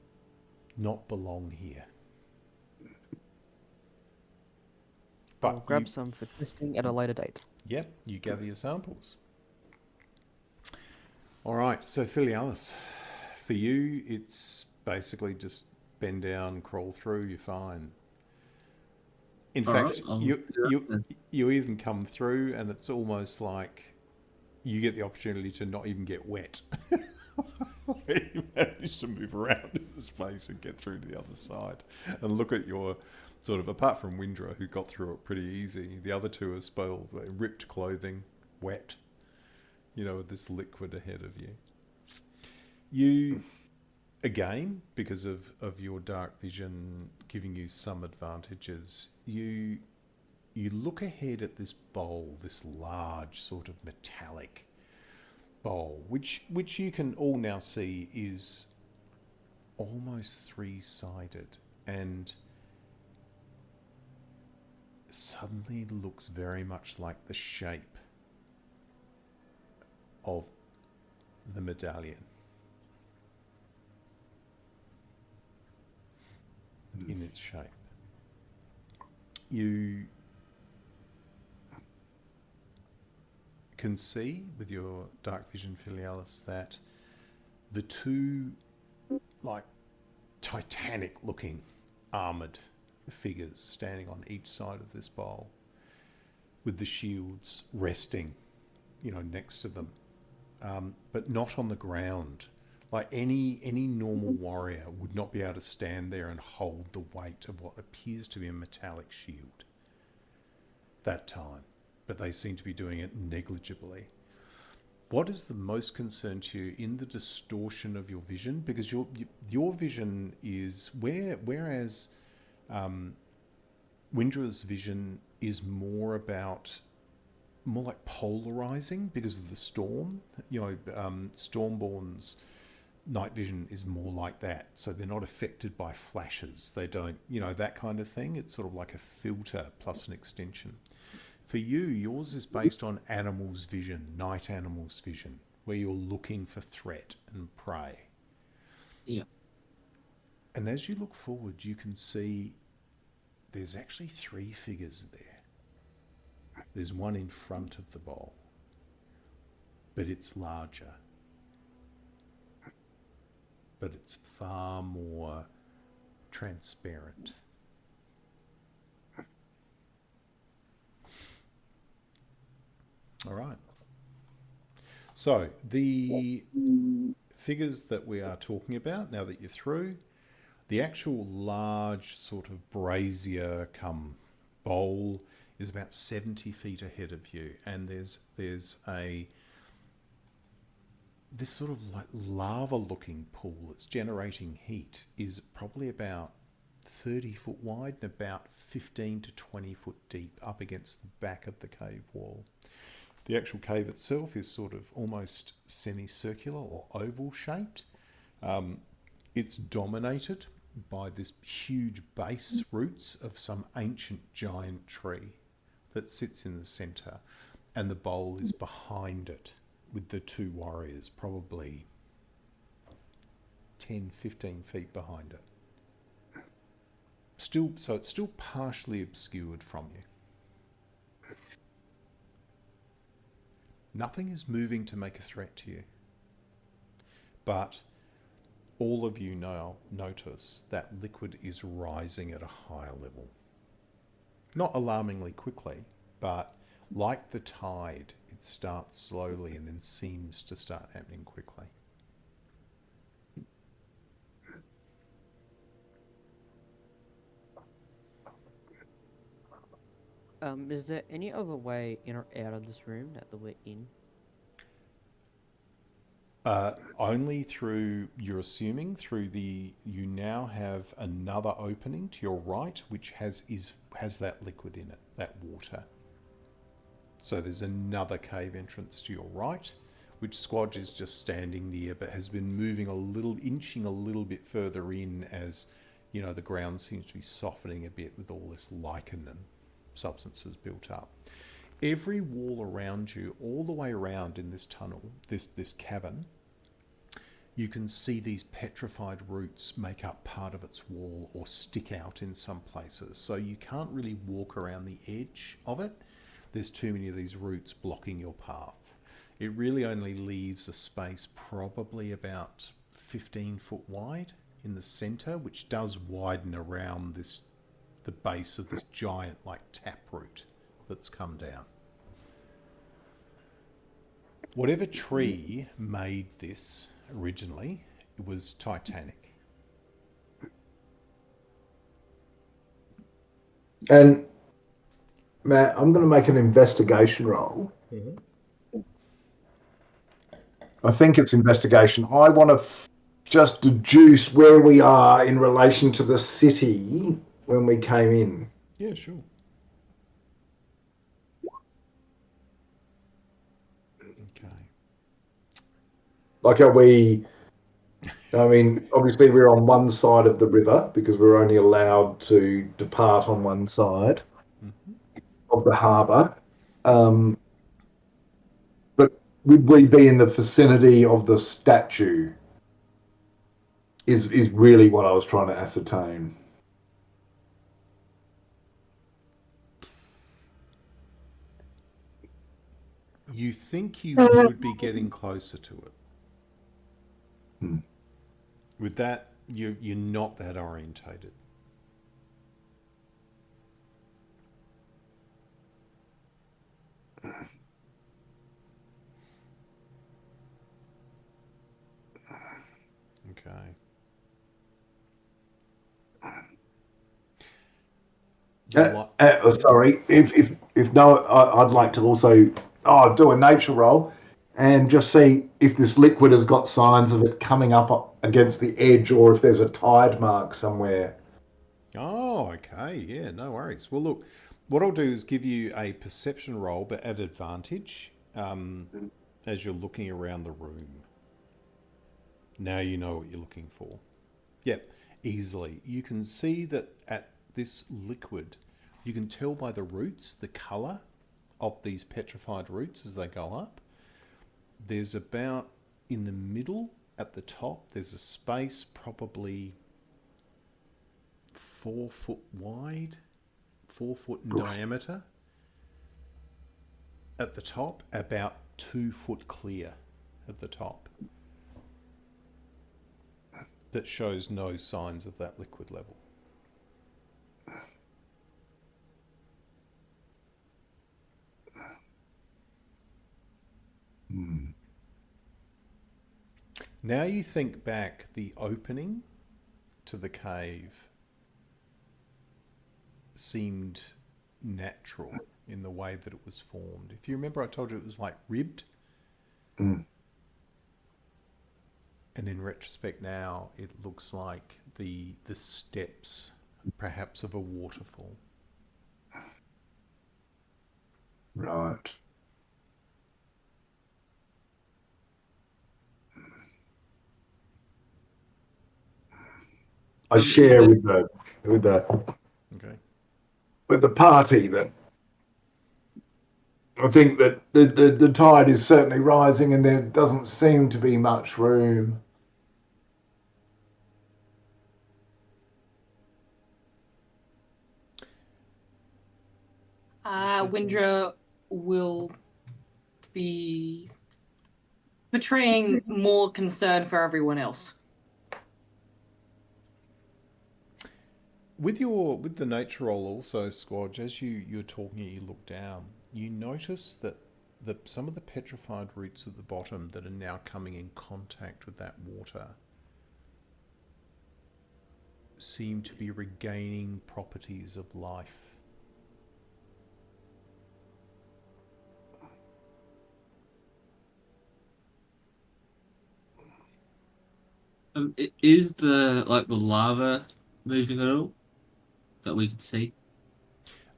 not belong here. But I'll grab some for testing at a later date. Yep, you gather your samples. All right, so Filialis, for you, it's basically just bend down, crawl through, you're fine. In fact, you even come through and it's almost like you get the opportunity to not even get wet. You manage to move around in the space and get through to the other side and look at your sort of, apart from Windra, who got through it pretty easy, the other two are spoiled, ripped clothing, wet, you know, with this liquid ahead of you. You, again, because of your dark vision giving you some advantages, you look ahead at this bowl, this large sort of metallic bowl, which you can all now see is almost three-sided and suddenly looks very much like the shape of the medallion in its shape. You can see with your dark vision, Filialis, that the two like titanic looking armoured figures standing on each side of this bowl with the shields resting, you know, next to them, but not on the ground. Like any normal warrior would not be able to stand there and hold the weight of what appears to be a metallic shield that time, but they seem to be doing it negligibly. What is the most concern to you in the distortion of your vision? Because your vision is whereas Windra's vision is more like polarizing because of the storm. Stormborn's night vision is more like that. So they're not affected by flashes. They don't, that kind of thing. It's sort of like a filter plus an extension. For you, yours is based on animals' vision, night animals' vision, where you're looking for threat and prey. Yeah. And as you look forward, you can see there's actually 3 figures there. There's one in front of the bowl, but it's larger. But it's far more transparent. All right. So the figures that we are talking about, now that you're through, the actual large sort of brazier come bowl is about 70 feet ahead of you, and there's this sort of like lava looking pool that's generating heat is probably about 30 foot wide and about 15 to 20 foot deep up against the back of the cave wall. The actual cave itself is sort of almost semicircular or oval shaped. It's dominated by this huge base roots of some ancient giant tree that sits in the center, and the bowl is behind it with the 2 warriors probably 10, 15 feet behind it. So it's still partially obscured from you. Nothing is moving to make a threat to you. But all of you now notice that liquid is rising at a higher level. Not alarmingly quickly, but like the tide, it starts slowly and then seems to start happening quickly. Is there any other way in or out of this room that we're in? Only through, you're assuming, you now have another opening to your right, which has that liquid in it, that water. So there's another cave entrance to your right, which Squadge is just standing near, but has been moving inching a little bit further in as, the ground seems to be softening a bit with all this lichen and substances built up. Every wall around you, all the way around in this tunnel, this cavern, you can see these petrified roots make up part of its wall or stick out in some places. So you can't really walk around the edge of it. There's too many of these roots blocking your path. It really only leaves a space probably about 15 foot wide in the center, which does widen around the base of this giant like taproot that's come down. Whatever tree made this originally, it was titanic. And Matt, I'm going to make an investigation roll. Mm-hmm. I think it's investigation. I want to just deduce where we are in relation to the city when we came in. Yeah, sure. Okay. Like, are we... I mean, obviously we're on one side of the river because we're only allowed to depart on one side of the harbour. But would we be in the vicinity of the statue is really what I was trying to ascertain. You think you would be getting closer to it. With that, you're not that orientated. Okay. Sorry, if no, I'd like to also do a nature roll and just see if this liquid has got signs of it coming up against the edge or if there's a tide mark somewhere. Oh, okay. Yeah, no worries. Well, look, what I'll do is give you a perception roll, but at advantage, as you're looking around the room. Now you know what you're looking for. Yep, easily. You can see that at this liquid, you can tell by the roots, the colour of these petrified roots as they go up. There's about, in the middle, at the top, there's a space probably 4 foot wide, 4 foot in diameter. At the top, about 2 foot clear at the top. That shows no signs of that liquid level. Now you think back, the opening to the cave seemed natural in the way that it was formed. If you remember, I told you it was like ribbed. Mm. And in retrospect now, it looks like the steps, perhaps, of a waterfall. Right. I share with the Okay. with the party that I think that the tide is certainly rising, and there doesn't seem to be much room. Windra will be portraying more concern for everyone else. With the nature roll also, Squadge, as you're talking, you look down, you notice that some of the petrified roots at the bottom that are now coming in contact with that water seem to be regaining properties of life. Is the lava moving at all that we could see?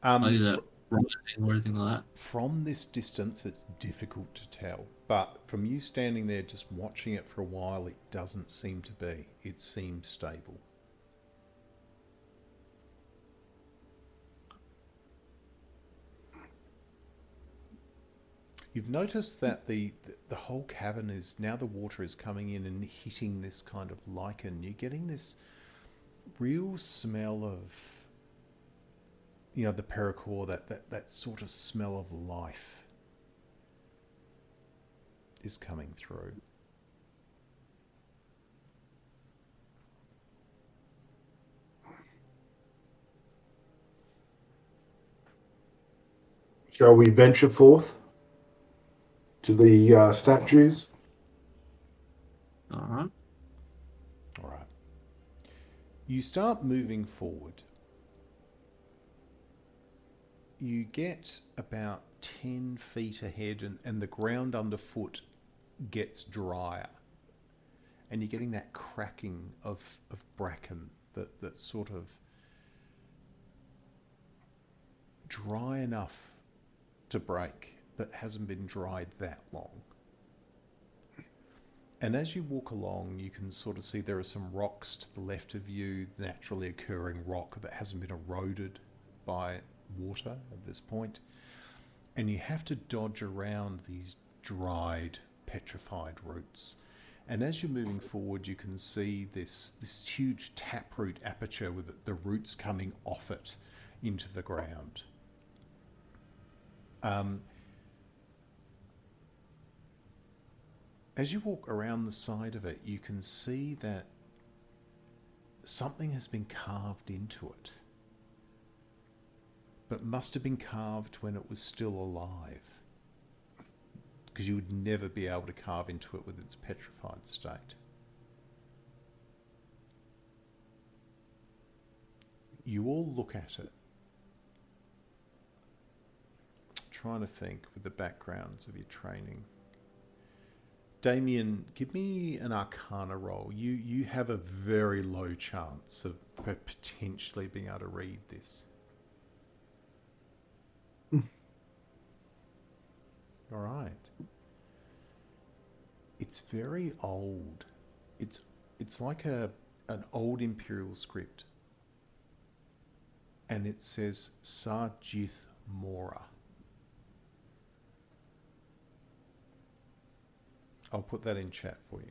Like, is it rising or anything like that? From this distance, it's difficult to tell. But from you standing there just watching it for a while, it doesn't seem to be. It seems stable. You've noticed that the whole cavern is, now the water is coming in and hitting this kind of lichen. You're getting this real smell of, the paracord, that sort of smell of life is coming through. Shall we venture forth to the statues? All right. All right. You start moving forward. You get about 10 feet ahead, and the ground underfoot gets drier. And you're getting that cracking of bracken that's sort of dry enough to break, but hasn't been dried that long. And as you walk along, you can sort of see there are some rocks to the left of you, naturally occurring rock that hasn't been eroded by water at this point. And you have to dodge around these dried, petrified roots. And as you're moving forward, you can see this huge taproot aperture with the roots coming off it into the ground. As you walk around the side of it, you can see that something has been carved into it, but must have been carved when it was still alive, because you would never be able to carve into it with its petrified state. You all look at it, trying to think with the backgrounds of your training. Damien, give me an Arcana roll. You have a very low chance of potentially being able to read this. All right. It's very old. It's like an old imperial script, and it says Sarjith Mora. I'll put that in chat for you.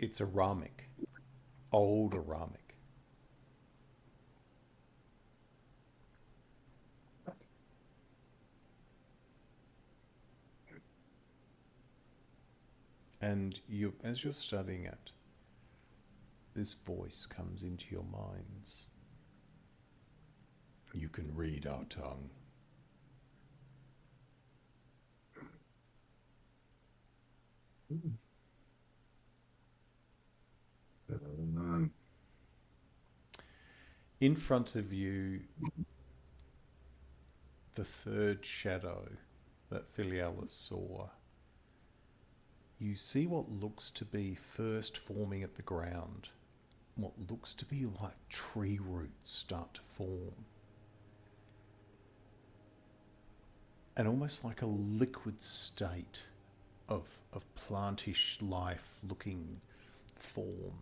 It's Aramic, old Aramic. And as you're studying it, this voice comes into your minds. You can read our tongue. In front of you, the third shadow that Filialis saw, you see what looks to be first forming at the ground, what looks to be like tree roots start to form. And almost like a liquid state of plantish life looking form,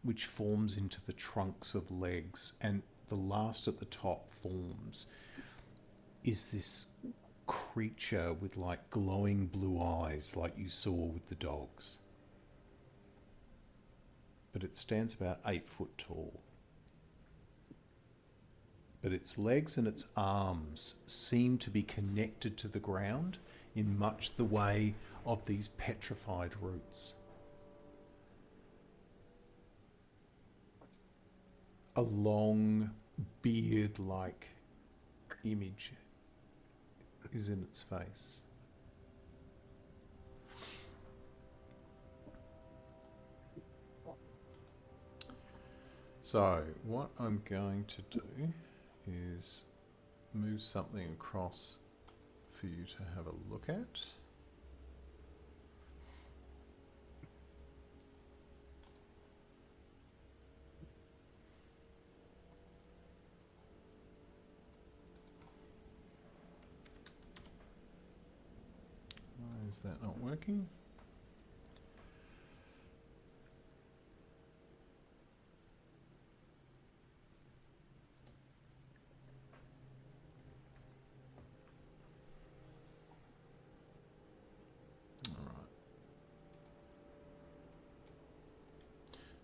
which forms into the trunks of legs, and the last at the top forms is this creature with like glowing blue eyes like you saw with the dogs. But it stands about 8 foot tall. But its legs and its arms seem to be connected to the ground in much the way of these petrified roots. A long beard-like image is in its face. So what I'm going to do is move something across for you to have a look at. Why is that not working?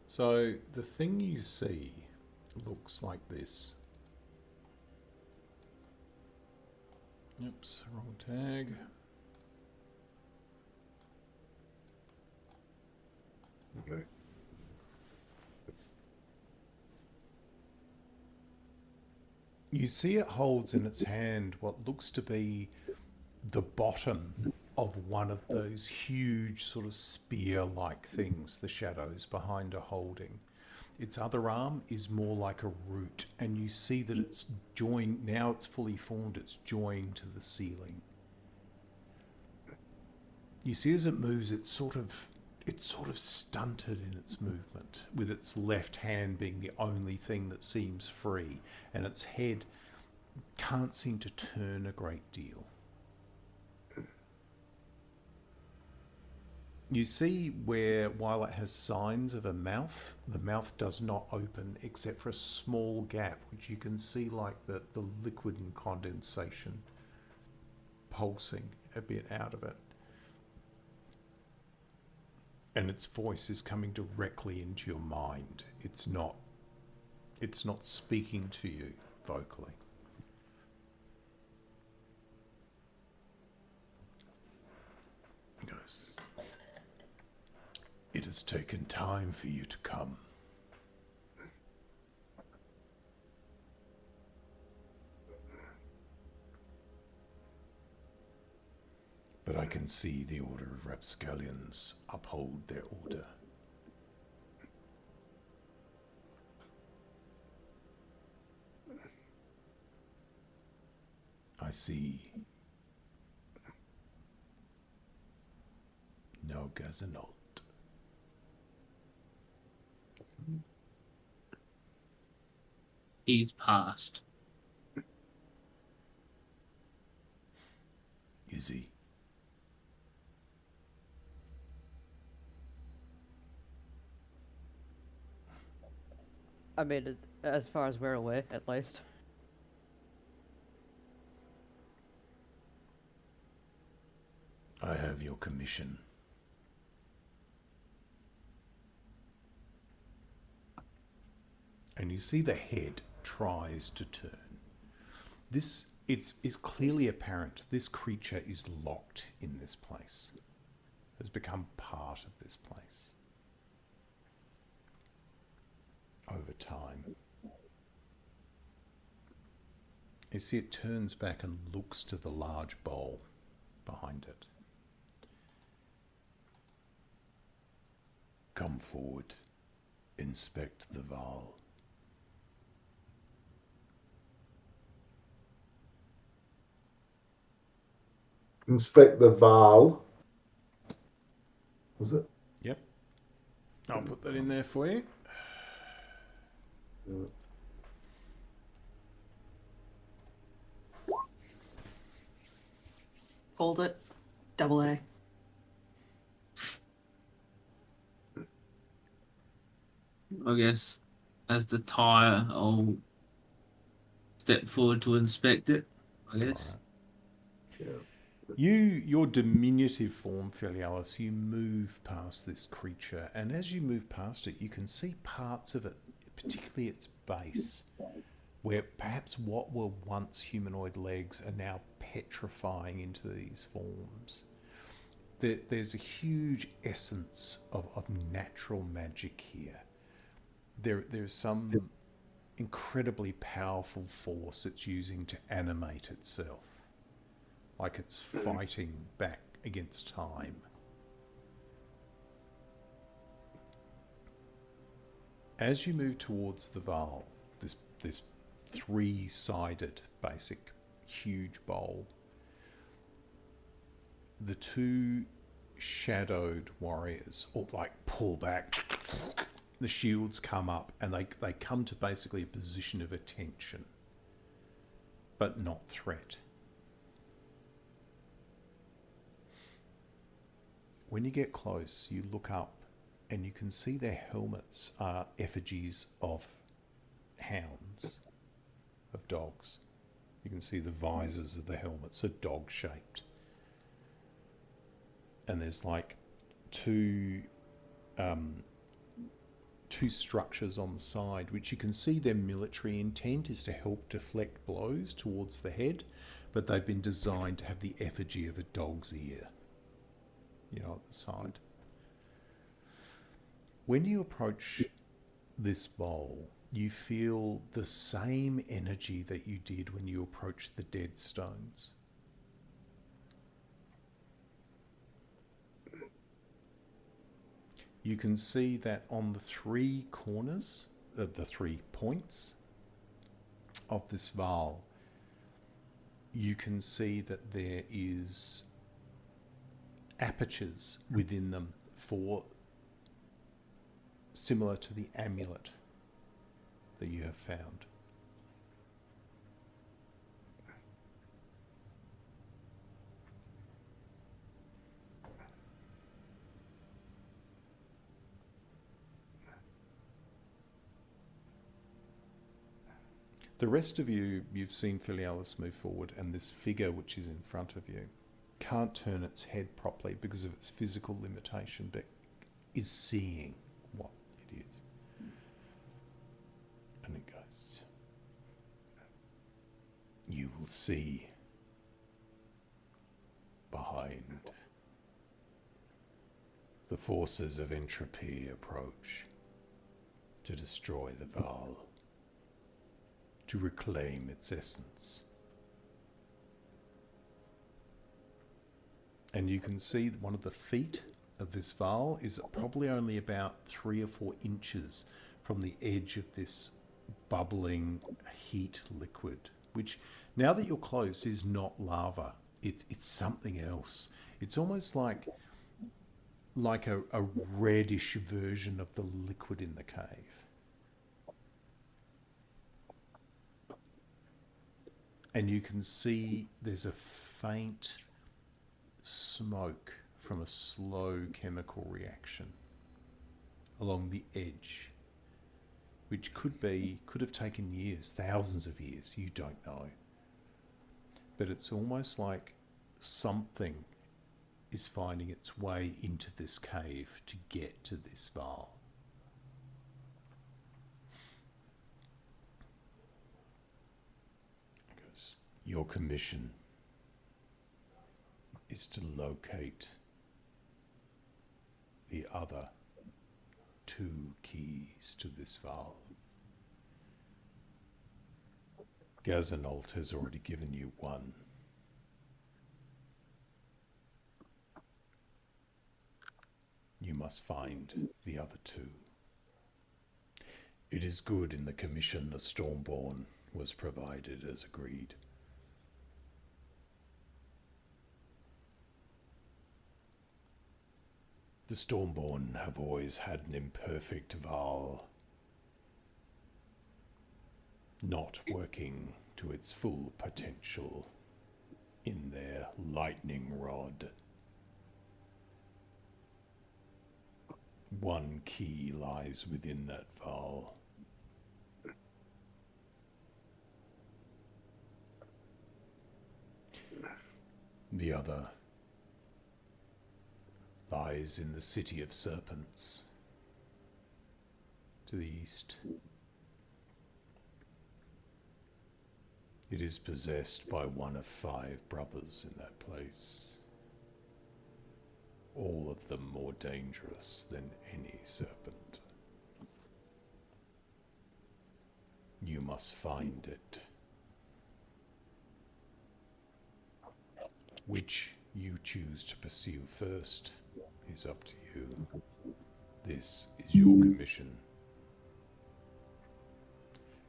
So the thing you see looks like this. Oops, wrong tag. Okay. You see it holds in its hand what looks to be the bottom of one of those huge sort of spear-like things the shadows behind are holding. Its other arm is more like a root, and you see that it's joined, now it's fully formed, it's joined to the ceiling. You see as it moves, it's sort of stunted in its movement, with its left hand being the only thing that seems free, and its head can't seem to turn a great deal. You see where, while it has signs of a mouth, the mouth does not open except for a small gap, which you can see like the liquid and condensation pulsing a bit out of it. And its voice is coming directly into your mind. It's not speaking to you vocally. It goes, "It has taken time for you to come. can see the Order of Rapscallions uphold their order. I see no Gazanot. He's passed. Is he? I mean, as far as we're aware, at least. I have your commission. And you see the head tries to turn. This it's clearly apparent. This creature is locked in this place. Has become part of this place. Over time. You see it turns back and looks to the large bowl behind it. Come forward. Inspect the vial. Inspect the vial. Was it? Yep. I'll put that in there for you. Hold it. Double A. I guess as the tire, I'll step forward to inspect it. I guess. Your diminutive form, Filialis, you move past this creature, and as you move past it, you can see parts of it, particularly its base, where perhaps what were once humanoid legs are now petrifying into these forms. There's a huge essence of natural magic here. There's some incredibly powerful force it's using to animate itself. Like it's fighting back against time. As you move towards the vial, this three-sided basic huge bowl, the two shadowed warriors all like pull back, the shields come up, and they come to basically a position of attention, but not threat. When you get close, you look up and you can see their helmets are effigies of hounds, of dogs. You can see the visors of the helmets are dog-shaped. And there's like two structures on the side, which you can see their military intent is to help deflect blows towards the head, but they've been designed to have the effigy of a dog's ear, you know, at the side. When you approach this bowl, you feel the same energy that you did when you approached the dead stones. You can see that on the three corners of the 3 points of this vial, you can see that there is apertures within them for similar to the amulet that you have found. The rest of you, you've seen Filialis move forward, and this figure which is in front of you can't turn its head properly because of its physical limitation, but is seeing what it is. And it goes, you will see behind the forces of entropy approach to destroy the Val, to reclaim its essence. And you can see that one of the feet of this vial is probably only about 3 or 4 inches from the edge of this bubbling heat liquid, which now that you're close is not lava. It's something else. It's almost like a reddish version of the liquid in the cave. And you can see there's a faint smoke from a slow chemical reaction along the edge, which could have taken years, thousands of years, you don't know. But it's almost like something is finding its way into this cave to get to this vial. It goes, your commission is to locate the other 2 keys to this vial. Gazanolt has already given you 1. You must find the other 2. It is good in the commission the Stormborn was provided as agreed. The Stormborn have always had an imperfect vial, not working to its full potential in their lightning rod. 1 key lies within that vial. The other lies in the City of Serpents to the east. It is possessed by one of 5 brothers in that place, all of them more dangerous than any serpent. You must find it. Which you choose to pursue first is up to you. This is your commission.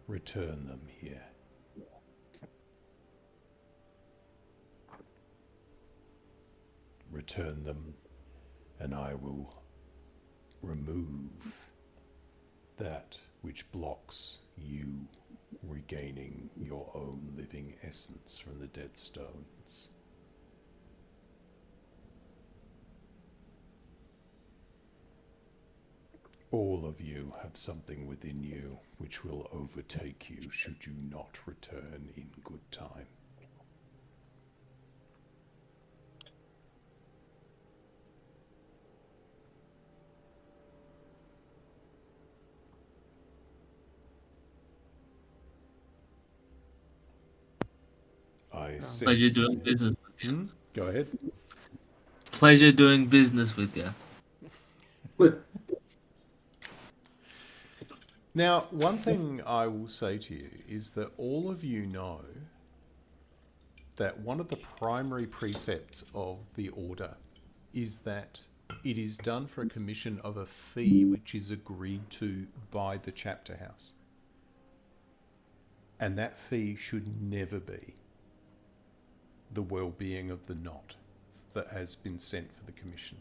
Return them here. Return them, and I will remove that which blocks you regaining your own living essence from the dead stones. All of you have something within you which will overtake you should you not return in good time. I sense... Pleasure doing business with you. Go ahead. Pleasure doing business with you. Now, one thing I will say to you is that all of you know that one of the primary precepts of the order is that it is done for a commission of a fee which is agreed to by the chapter house. And that fee should never be the well-being of the knot that has been sent for the commission.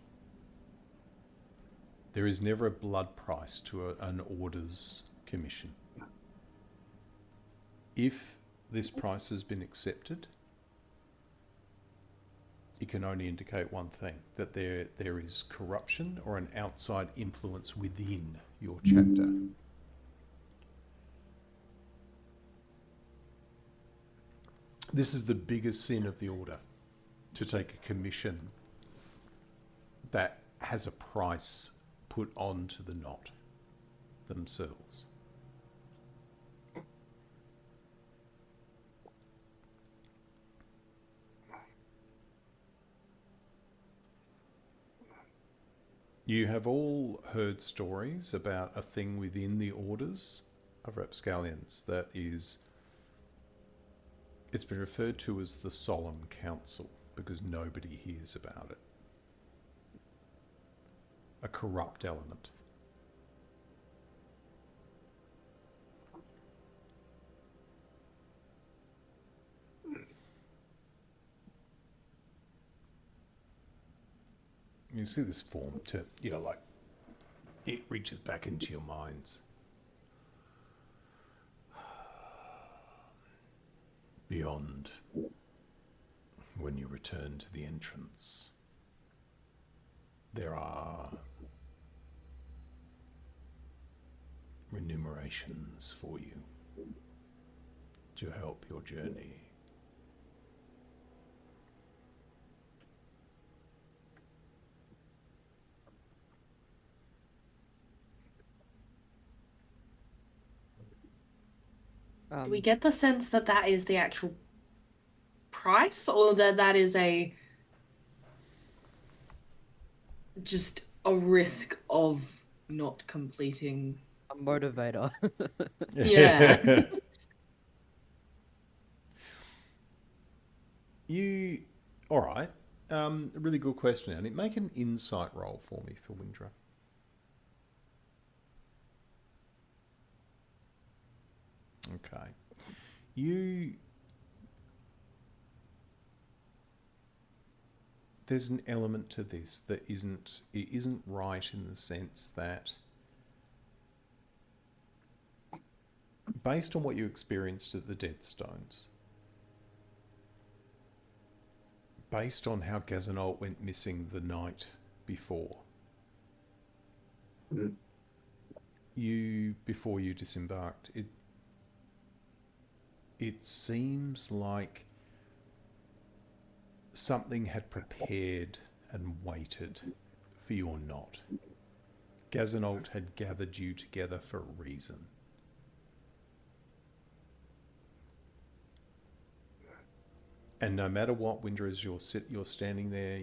There is never a blood price to an order's commission. If this price has been accepted, it can only indicate one thing, that there is corruption or an outside influence within your chapter. This is the biggest sin of the order, to take a commission that has a price put onto the knot themselves. You have all heard stories about a thing within the orders of Rapscallions that is, it's been referred to as the Solemn Council, because nobody hears about it. A corrupt element. You see this form to, like, it reaches back into your minds. Beyond, when you return to the entrance, there are remunerations for you to help your journey. Do we get the sense that that is the actual price, or that that is just a risk of not completing? A motivator. Yeah. All right. A really good question, Annie. Make an insight roll for me for Windra. Okay. There's an element to this that isn't right, in the sense that, based on what you experienced at the Deathstones, based on how Gazanolt went missing the night before, before you disembarked, it seems like something had prepared and waited for your knot. Gazanolt had gathered you together for a reason. And no matter what, Windra, as you're standing there,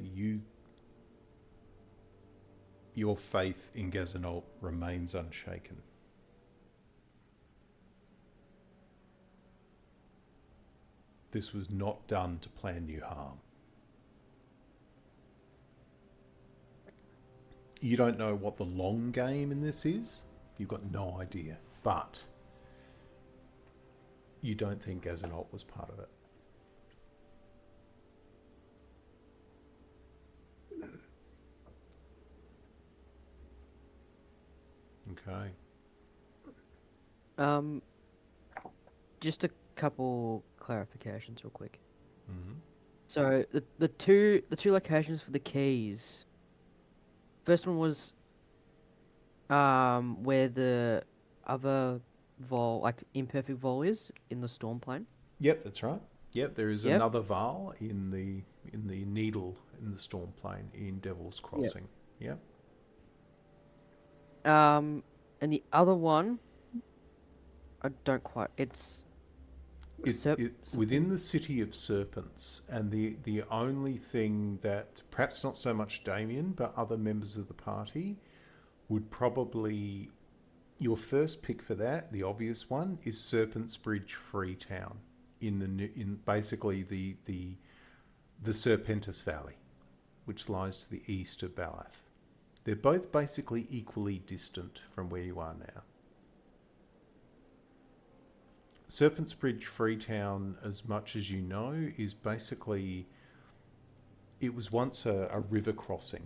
your faith in Gazanolt remains unshaken. This was not done to plan you harm. You don't know what the long game in this is. You've got no idea. But you don't think Gazanolt was part of it. Okay. Just a couple clarifications real quick. Mm-hmm. So the two locations for the keys. First one was where the other like imperfect vol is in the storm plane. Yep, that's right. Yep, there is Yep. another Val in the needle in the storm plane in Devil's Crossing. Yep. And the other one, I don't quite. It's within the City of Serpents, and the only thing that, perhaps not so much Damien, but other members of the party, would probably, your first pick for that, the obvious one, is Serpent's Bridge Freetown in basically the Serpentis Valley, which lies to the east of Ballath. They're both basically equally distant from where you are now. Serpent's Bridge Freetown, as much as you know, is basically, it was once a river crossing,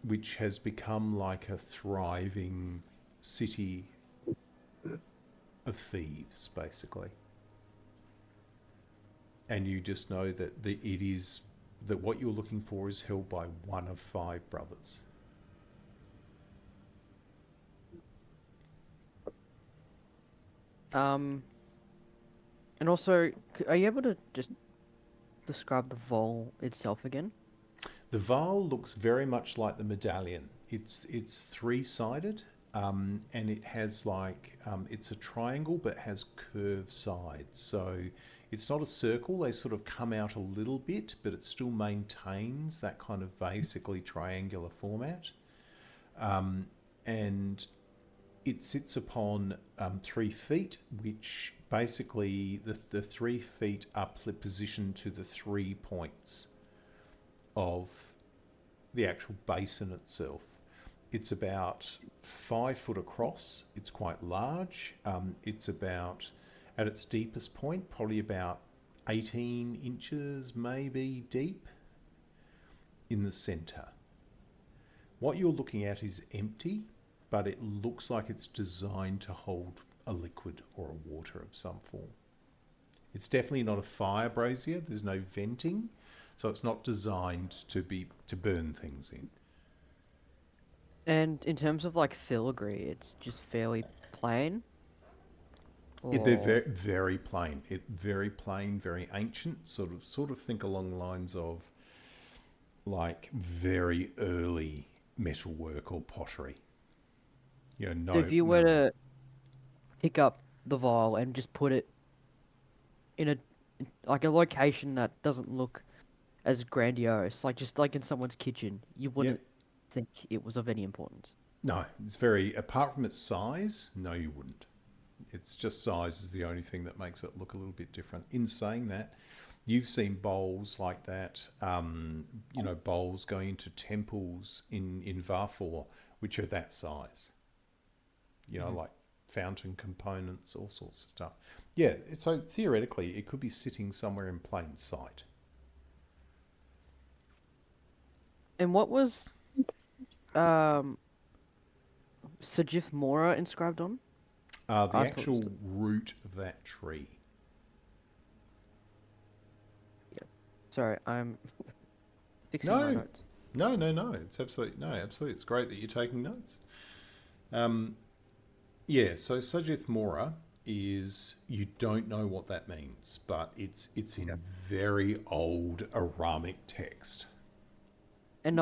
which has become like a thriving city of thieves, basically. And you just know that that what you're looking for is held by one of 5 brothers. And also, are you able to just describe the vol itself again? The Val looks very much like the medallion. It's 3-sided, and it has it's a triangle but has curved sides. So it's not a circle. They sort of come out a little bit, but it still maintains that kind of basically triangular format. And it sits upon 3 feet, which basically the 3 feet are positioned to the 3 points of the actual basin itself. It's about 5 foot across. It's quite large. It's about, at its deepest point, probably about 18 inches maybe deep in the centre. What you're looking at is empty, but it looks like it's designed to hold a liquid or a water of some form. It's definitely not a fire brazier. There's no venting, so it's not designed to burn things in. And in terms of like filigree, it's just fairly plain. They're Or very, very plain. Very plain, very ancient. Sort of think along the lines of like very early metalwork or pottery. You know, so if you were to pick up the vial and just put it in a location that doesn't look as grandiose, like just like in someone's kitchen, you wouldn't think it was of any importance. No, it's very, apart from its size, no, you wouldn't. It's just size is the only thing that makes it look a little bit different. In saying that, you've seen bowls like that, you know, bowls going into temples in Varfor, which are that size. You know, like fountain components, all sorts of stuff. Yeah, so theoretically, it could be sitting somewhere in plain sight. And what was um Sajif Mora inscribed on? The I thought it was actual root of that tree. Sorry, I'm fixing my No, notes. no. It's absolutely. It's great that you're taking notes. Yeah. So Sajith Mora is, you don't know what that means, but it's in very old Aramic text. And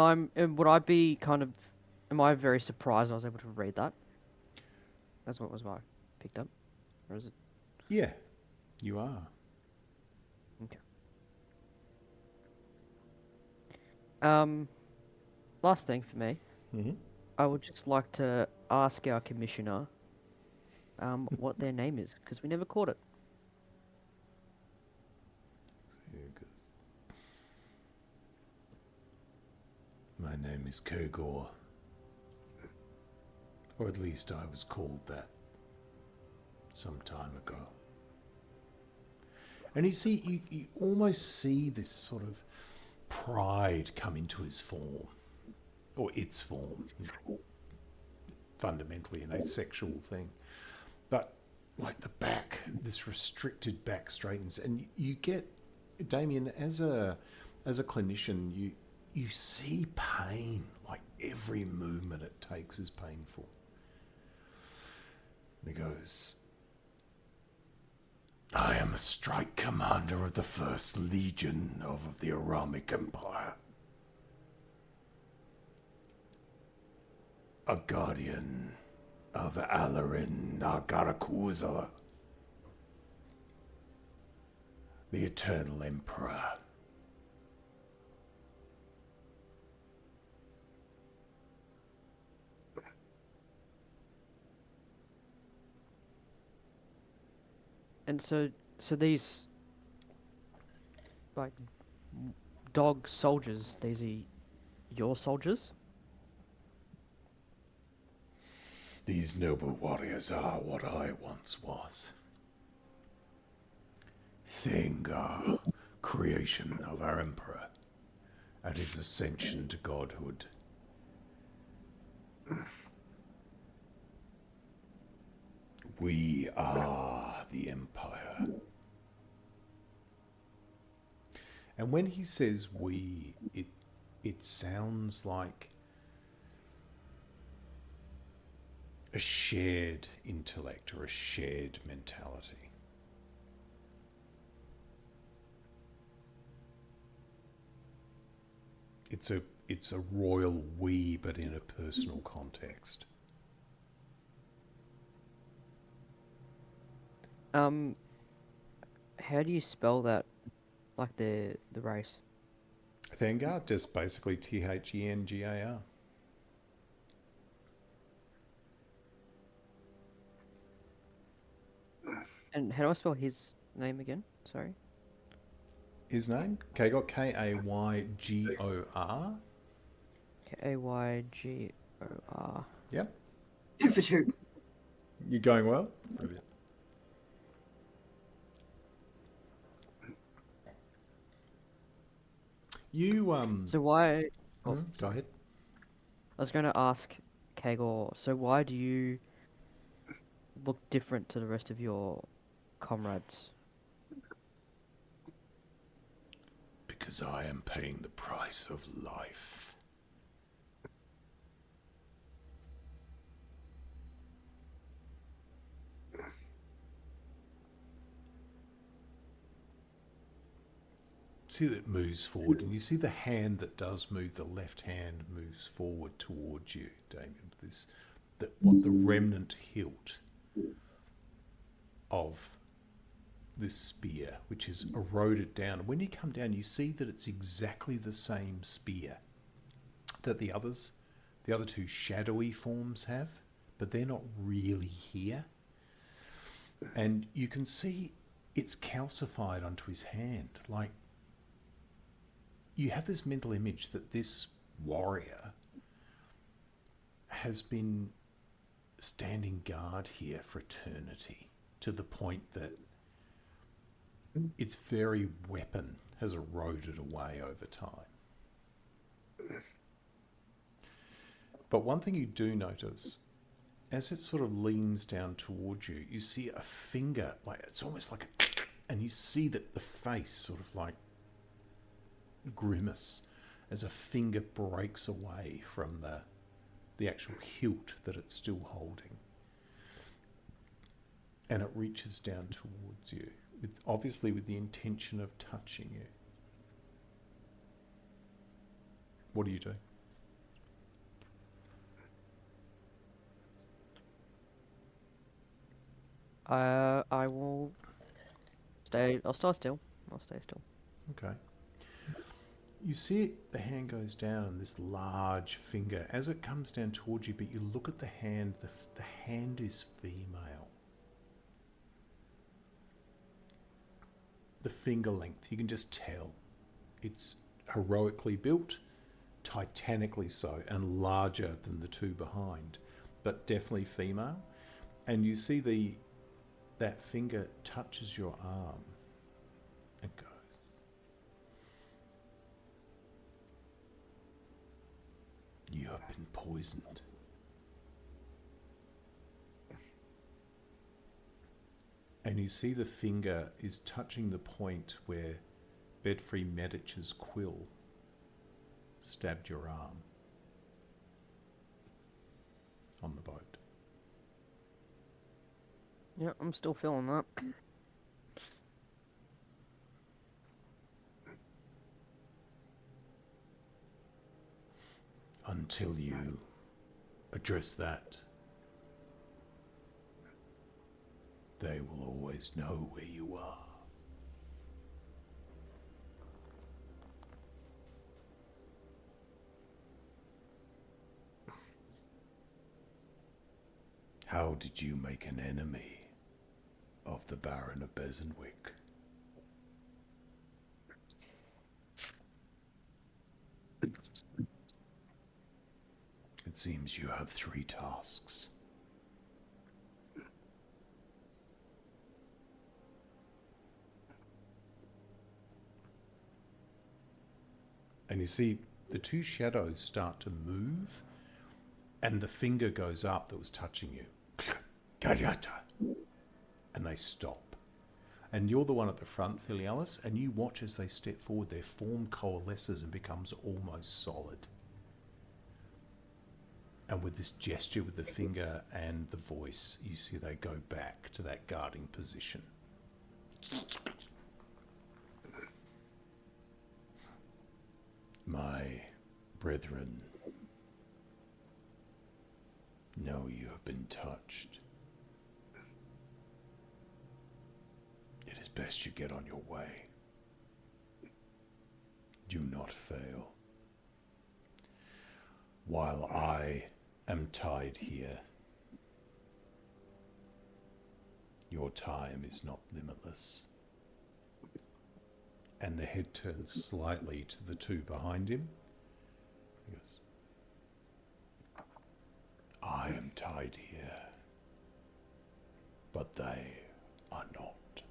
would I be am I very surprised I was able to read that? That's what was my picked up, or is it? Yeah, you are. Okay. Last thing for me, Mm-hmm. I would just like to ask our commissioner, what their name is, because we never caught it. My name is Kogor, or at least I was called that some time ago. And you almost see this sort of pride come into his form, or its form, fundamentally an asexual thing. But like the back, this restricted back straightens, and you get, Damien, as a clinician, you see pain. Like every movement it takes is painful. And he goes, I am a strike commander of the 1st Legion of the Aramic Empire. A guardian of Alarin Nagarakuza, the Eternal Emperor. And so these like dog soldiers, these are your soldiers? These noble warriors are what I once was. Thengar, creation of our Emperor, at his ascension to godhood. We are the Empire. And when he says we, it sounds like a shared intellect or a shared mentality. It's a royal we, but in a personal context. How do you spell that? Like the race? Thengar, just basically Thengar. And how do I spell his name again? Sorry. his name? Kagor, Kaygor. Kaygor. Yep. 2 for 2. You're going well? Brilliant. You, So why? Oh, go ahead. I was going to ask Kagor. So why do you look different to the rest of your comrades? Because I am paying the price of life. See that it moves forward, and you see the hand that does move, the left hand moves forward towards you, Damien. What's the remnant hilt of this spear, which is eroded down. When you come down, you see that it's exactly the same spear that the other two shadowy forms have, but they're not really here. And you can see it's calcified onto his hand. Like, you have this mental image that this warrior has been standing guard here for eternity, to the point that its very weapon has eroded away over time. But one thing you do notice, as it sort of leans down towards you, you see a finger, like it's almost like and you see that the face sort of like grimace as a finger breaks away from the actual hilt that it's still holding. And it reaches down towards you, obviously with the intention of touching you. What do you do? I will stay. I'll stay still. I'll stay still. Okay. You see it, the hand goes down, and this large finger, as it comes down towards you, but you look at the hand, the hand is female. The finger length, you can just tell. It's heroically built, titanically so, and larger than the two behind, but definitely female. And you see that finger touches your arm and goes. You have been poisoned. And you see the finger is touching the point where Bedfrey Medic's quill stabbed your arm on the boat. Yeah, I'm still feeling that. Until you address that, they will always know where you are. How did you make an enemy of the Baron of Bezenwick? It seems you have 3 tasks. And you see the 2 shadows start to move, and the finger goes up that was touching you. And they stop. And you're the one at the front, Filialis, and you watch as they step forward. Their form coalesces and becomes almost solid. And with this gesture with the finger and the voice, you see they go back to that guarding position. My brethren, know you have been touched. It is best you get on your way. Do not fail. While I am tied here, your time is not limitless. And the head turns slightly to the two behind him. He goes, I am tied here, but they are not.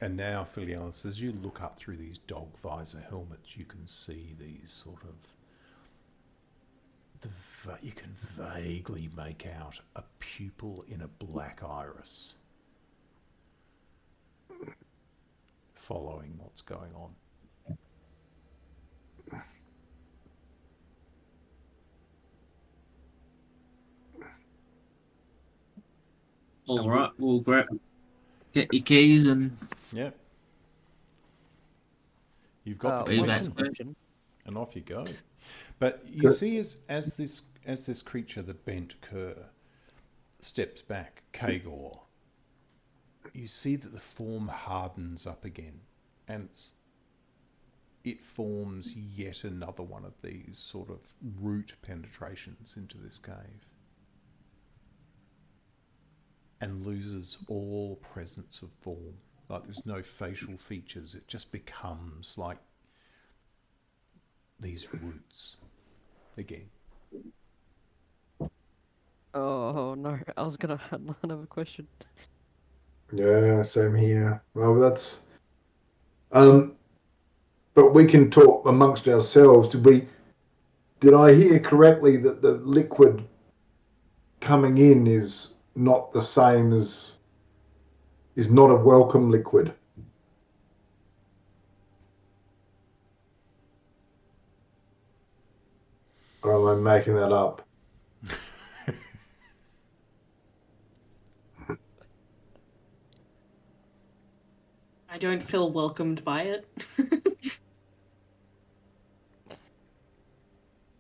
And now, Filialis, as you look up through these dog visor helmets, you can see these sort of... you can vaguely make out a pupil in a black iris following what's going on. All right, we'll get your keys and... Yep. You've got the Way one back. commission, question. and off you go. But you Good. see, as this creature, the Bent Cur, steps back, Kagor, you see that the form hardens up again, and it forms yet another one of these sort of root penetrations into this cave, and loses all presence of form. Like, there's no facial features. It just becomes like these roots again. Oh no, I was gonna have another question. Yeah, same here. Well, that's but we can talk amongst ourselves. Did I hear correctly that the liquid coming in is not the same as, is not a welcome liquid? Or am I making that up? I don't feel welcomed by it.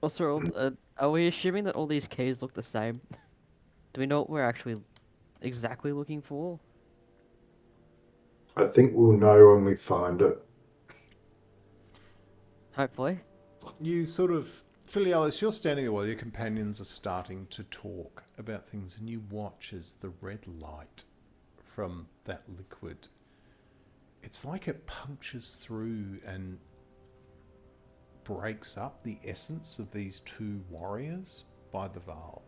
Also, are we assuming that all these caves look the same? Do we know what we're actually exactly looking for? I think we'll know when we find it. Hopefully. You sort of, Filialis, you're standing there while your companions are starting to talk about things, and you watch as the red light from that liquid, it's like it punctures through and breaks up the essence of these two warriors by the Val.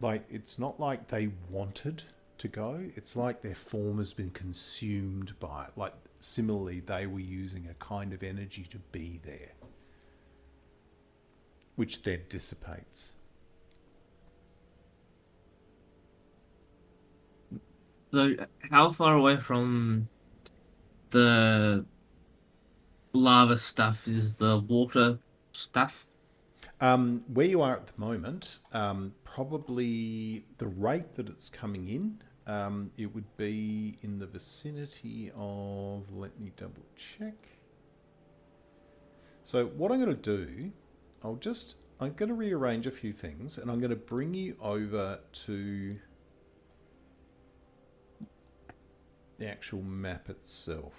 Like, it's not like they wanted to go, it's like their form has been consumed by it. Like, similarly, they were using a kind of energy to be there, which then dissipates. So, how far away from the lava stuff is the water stuff? Where you are at the moment, probably the rate that it's coming in, it would be in the vicinity of, let me double check. So what I'm going to do, I'm going to rearrange a few things, and I'm going to bring you over to the actual map itself.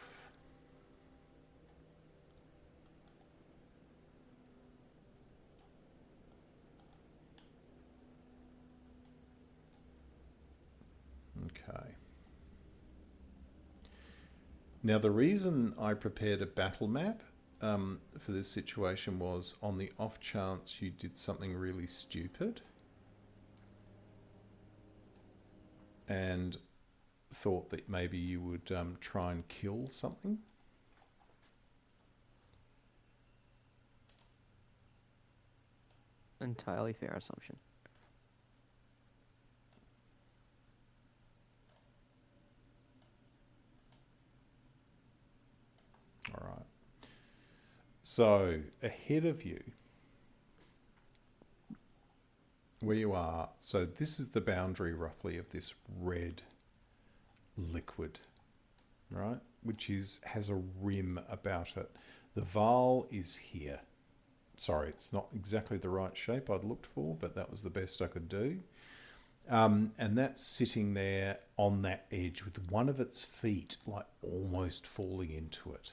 Okay. Now, the reason I prepared a battle map for this situation was on the off chance you did something really stupid and thought that maybe you would try and kill something. Entirely fair assumption. All right. So ahead of you, where you are, so this is the boundary roughly of this red liquid, right? Which has a rim about it. The Val is here. Sorry, it's not exactly the right shape I'd looked for, but that was the best I could do. And that's sitting there on that edge with one of its feet like almost falling into it.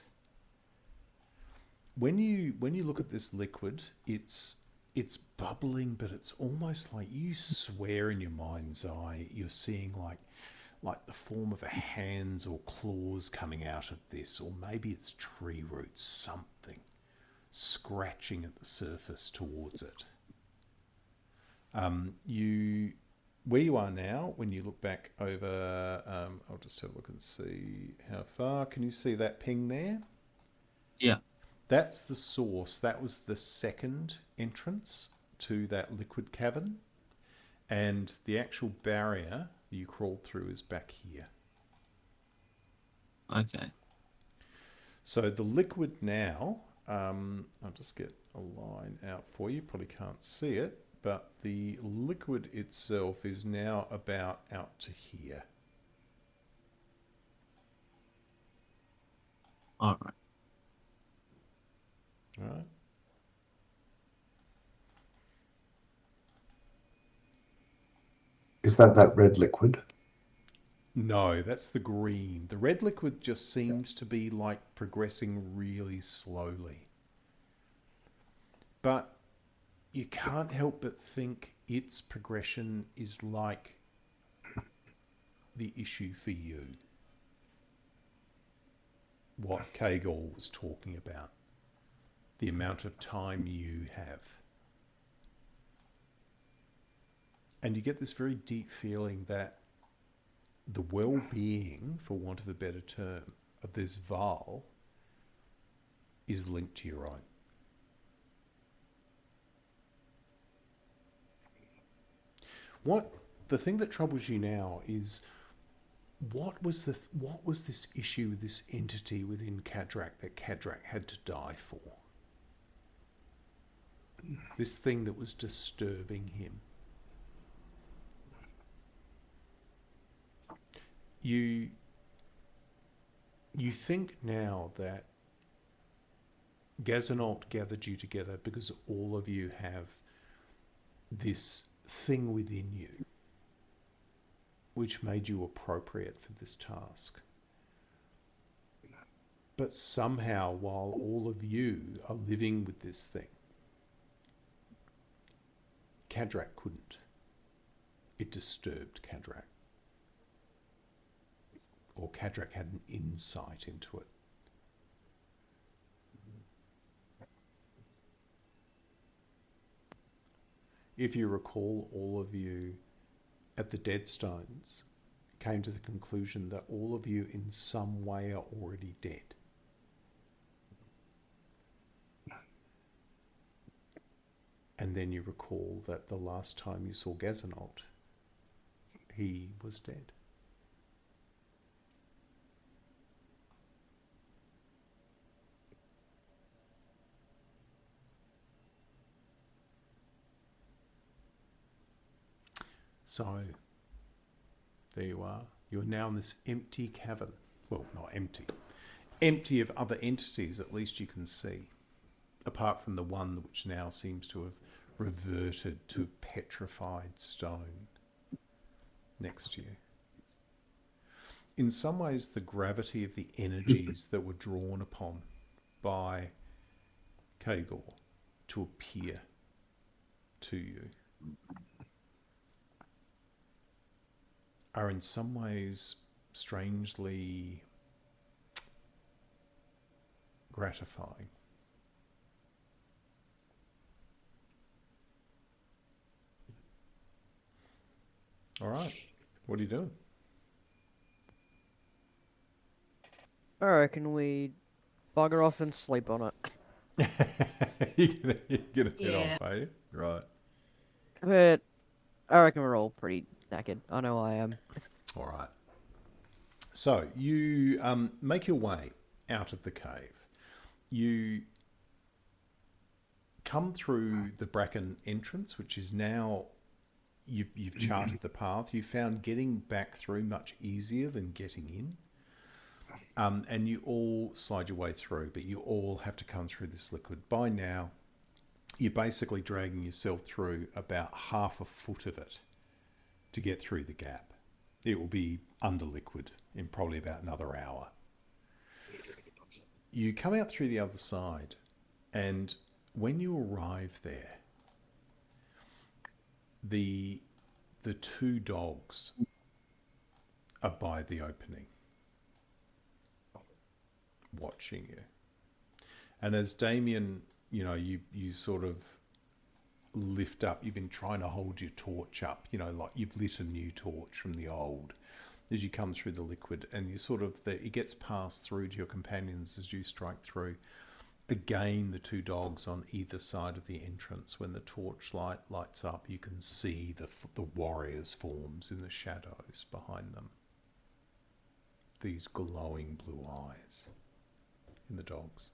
When you look at this liquid, it's it's bubbling, but it's almost like you swear in your mind's eye you're seeing like the form of a hands or claws coming out of this, or maybe it's tree roots, something scratching at the surface towards it. Where you are now, when you look back over, I'll just have a look and see how far. Can you see that ping there? Yeah. That's the source. That was the second entrance to that liquid cavern. And the actual barrier you crawled through is back here. Okay. So the liquid now, I'll just get a line out for you. Probably can't see it, but the liquid itself is now about out to here. All right. All right. Is that red liquid? No, that's the green. The red liquid just seems to be like progressing really slowly. But you can't help but think its progression is like the issue for you. What Kagor was talking about. The amount of time you have. And you get this very deep feeling that the well-being, for want of a better term, of this Val is linked to your own. The thing that troubles you now is what was this issue with this entity within Kadrak that Kadrak had to die for? This thing that was disturbing him. You think now that Gazanault gathered you together because all of you have this thing within you which made you appropriate for this task. But somehow, while all of you are living with this thing, Kadrak couldn't. It disturbed Kadrak. Or Kadrak had an insight into it. If you recall, all of you at the Deadstones came to the conclusion that all of you in some way are already dead. And then you recall that the last time you saw Gazanault, he was dead. So, there you are. You're now in this empty cavern. Well, not empty. Empty of other entities, at least you can see. Apart from the one which now seems to have reverted to petrified stone next to you. In some ways, the gravity of the energies that were drawn upon by Kagor to appear to you are in some ways strangely gratifying. All right, what are you doing? I reckon we bugger off and sleep on it. You're gonna head Yeah. off, are you? Right. But I reckon we're all pretty knackered. I know I am. All right. So you make your way out of the cave. You come through the bracken entrance, which is now you've charted the path. You found getting back through much easier than getting in. And you all slide your way through, but you all have to come through this liquid. By now, you're basically dragging yourself through about half a foot of it to get through the gap. It will be under liquid in probably about another hour. You come out through the other side, and when you arrive there, the two dogs are by the opening, watching you. And as Damien, you sort of lift up, you've been trying to hold your torch up, like you've lit a new torch from the old as you come through the liquid, and you sort of, it gets passed through to your companions as you strike through. Again, the two dogs on either side of the entrance, when the torchlight lights up, you can see the warriors' forms in the shadows behind them. These glowing blue eyes in the dogs.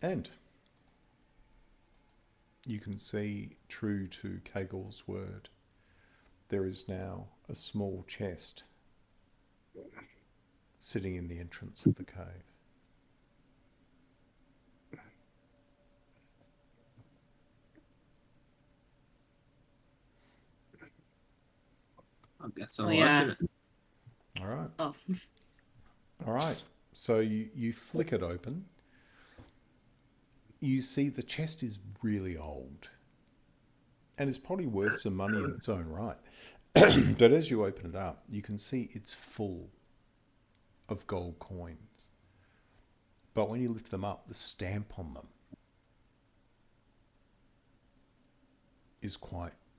And you can see, true to Kagel's word, there is now a small chest sitting in the entrance of the cave. I guess Oh, I'll yeah. open it. All right. Oh. All right. So you flick it open. You see the chest is really old. And it's probably worth some money in its own right. But as you open it up, you can see it's full of gold coins. But when you lift them up, the stamp on them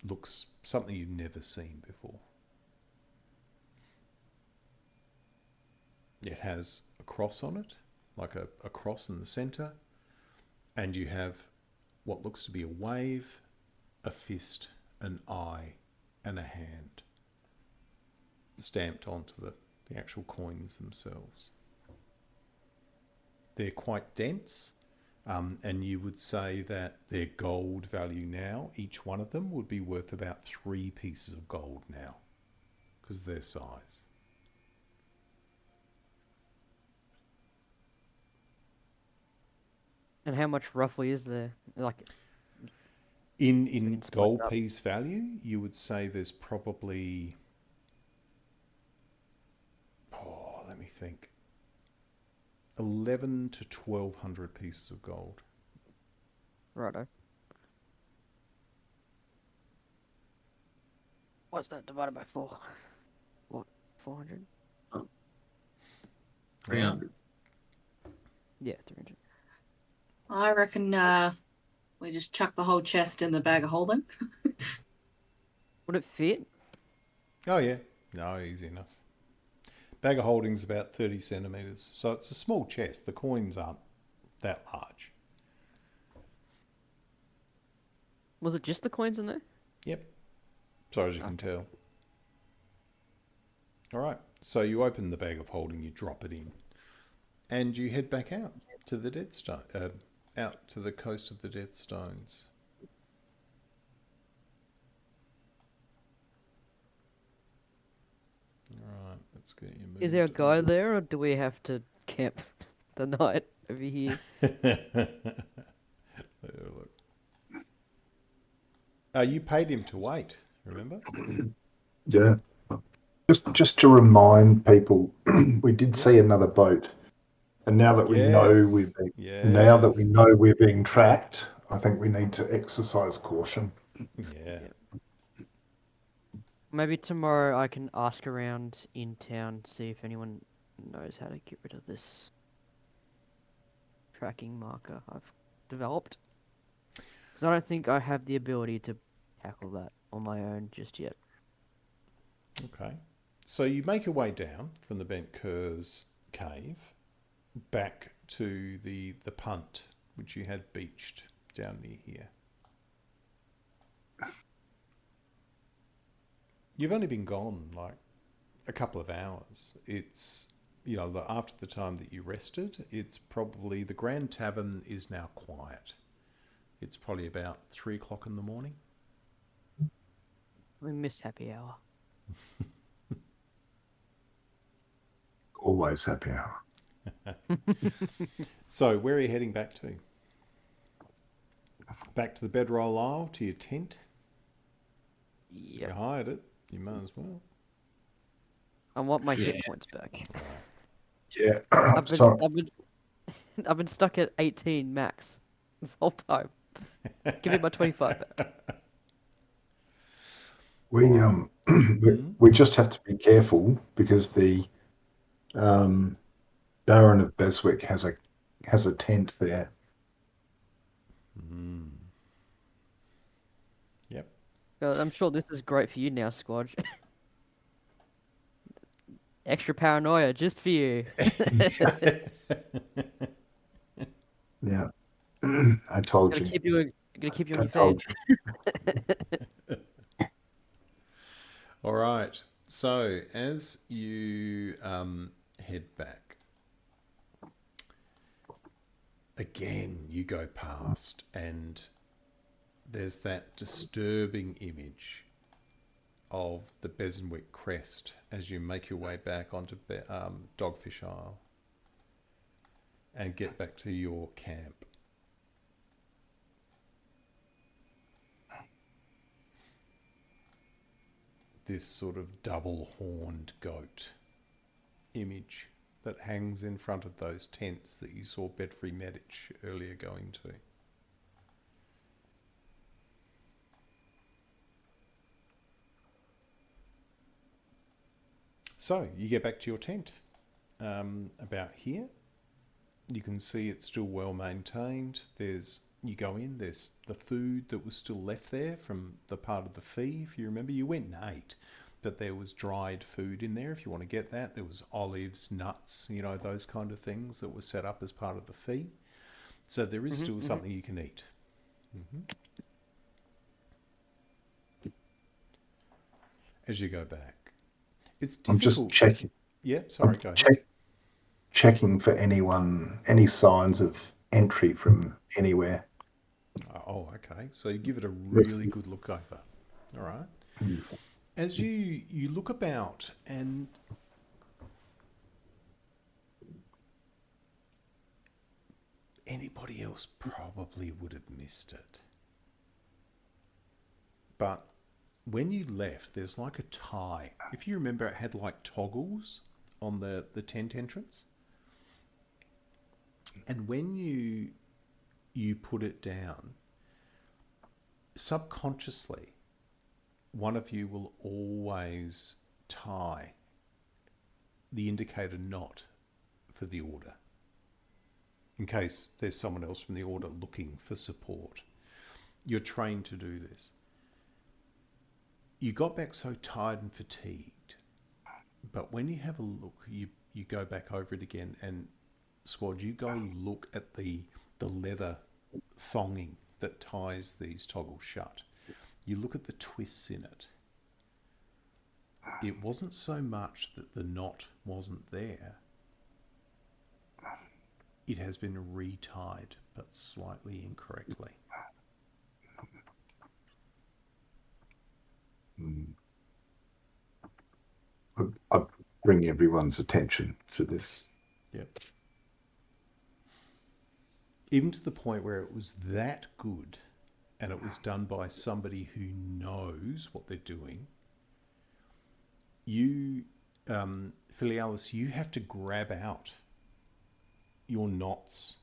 looks something you've never seen before. It has a cross on it, like a cross in the center, and you have what looks to be a wave, a fist, an eye, and a hand stamped onto the actual coins themselves. They're quite dense, and you would say that their gold value now, each one of them would be worth about 3 pieces of gold now, because of their size. And how much roughly is there? Like, In split gold up. piece value, you would say there's probably, let me think, 11 to 1,200 pieces of gold. Righto. What's that divided by 4? What, 400? 300. Yeah, 300. I reckon we just chuck the whole chest in the bag of holding. Would it fit? Oh yeah, no, easy enough. Bag of holding's about 30 centimetres, so it's a small chest. The coins aren't that large. Was it just the coins in there? Yep, so as you can tell. All right, so you open the bag of holding, you drop it in, and you head back out to the Dead Stone, out to the coast of the Dead Stones. All right, let's get you moved. Is there a guy there, or do we have to camp the night over here? Look. You paid him to wait, remember? Yeah. Just to remind people, we did see another boat, and now that we know we're being tracked, I think we need to exercise caution. Yeah. Maybe tomorrow I can ask around in town, see if anyone knows how to get rid of this tracking marker I've developed. Because I don't think I have the ability to tackle that on my own just yet. Okay. So you make your way down from the Bent Cur's cave back to the punt, which you had beached down near here. You've only been gone like a couple of hours. It's, after the time that you rested, it's probably, the Grand Tavern is now quiet. It's probably about 3 o'clock in the morning. We missed happy hour. Always happy hour. So where are you heading back to? Back to the bedroll isle, to your tent? Yeah. You hired it. You might as well. I want my hit points back. Yeah. I've been stuck at 18 max this whole time. Give me my 25 back. We just have to be careful because the Baron of Beswick has a tent there. Yep. I'm sure this is great for you now, Squadge. Extra paranoia just for you. Yeah, I told Gonna you. keep you. Gonna keep you on I your told feet. you. All right. So as you head back, again you go past, and there's that disturbing image of the Beswick crest as you make your way back onto Dogfish Isle and get back to your camp. This sort of double-horned goat image that hangs in front of those tents that you saw Bedfrey Medic earlier going to. So you get back to your tent. About here, you can see it's still well maintained. You go in, there's the food that was still left there from the part of the fee. If you remember, you went and ate, but there was dried food in there if you want to get that. There was olives, nuts, those kind of things that were set up as part of the fee. So there is still something you can eat. As you go back. It's difficult. I'm just checking. Yeah, sorry, go ahead. Checking for any signs of entry from anywhere. Oh, okay. So you give it a really good look over. All right. As you look about, and anybody else probably would have missed it. But when you left, there's like a tie. If you remember, it had like toggles on the tent entrance. And when you put it down, subconsciously, one of you will always tie the indicator knot for the order, in case there's someone else from the order looking for support. You're trained to do this. You got back so tired and fatigued, but when you have a look, you go back over it again, and Squad, you go look at the leather thonging that ties these toggles shut. You look at the twists in it. It wasn't so much that the knot wasn't there. It has been retied, but slightly incorrectly. I'd bring everyone's attention to this. Yep. Even to the point where it was that good, and it was done by somebody who knows what they're doing. You, Filialis, you have to grab out your knots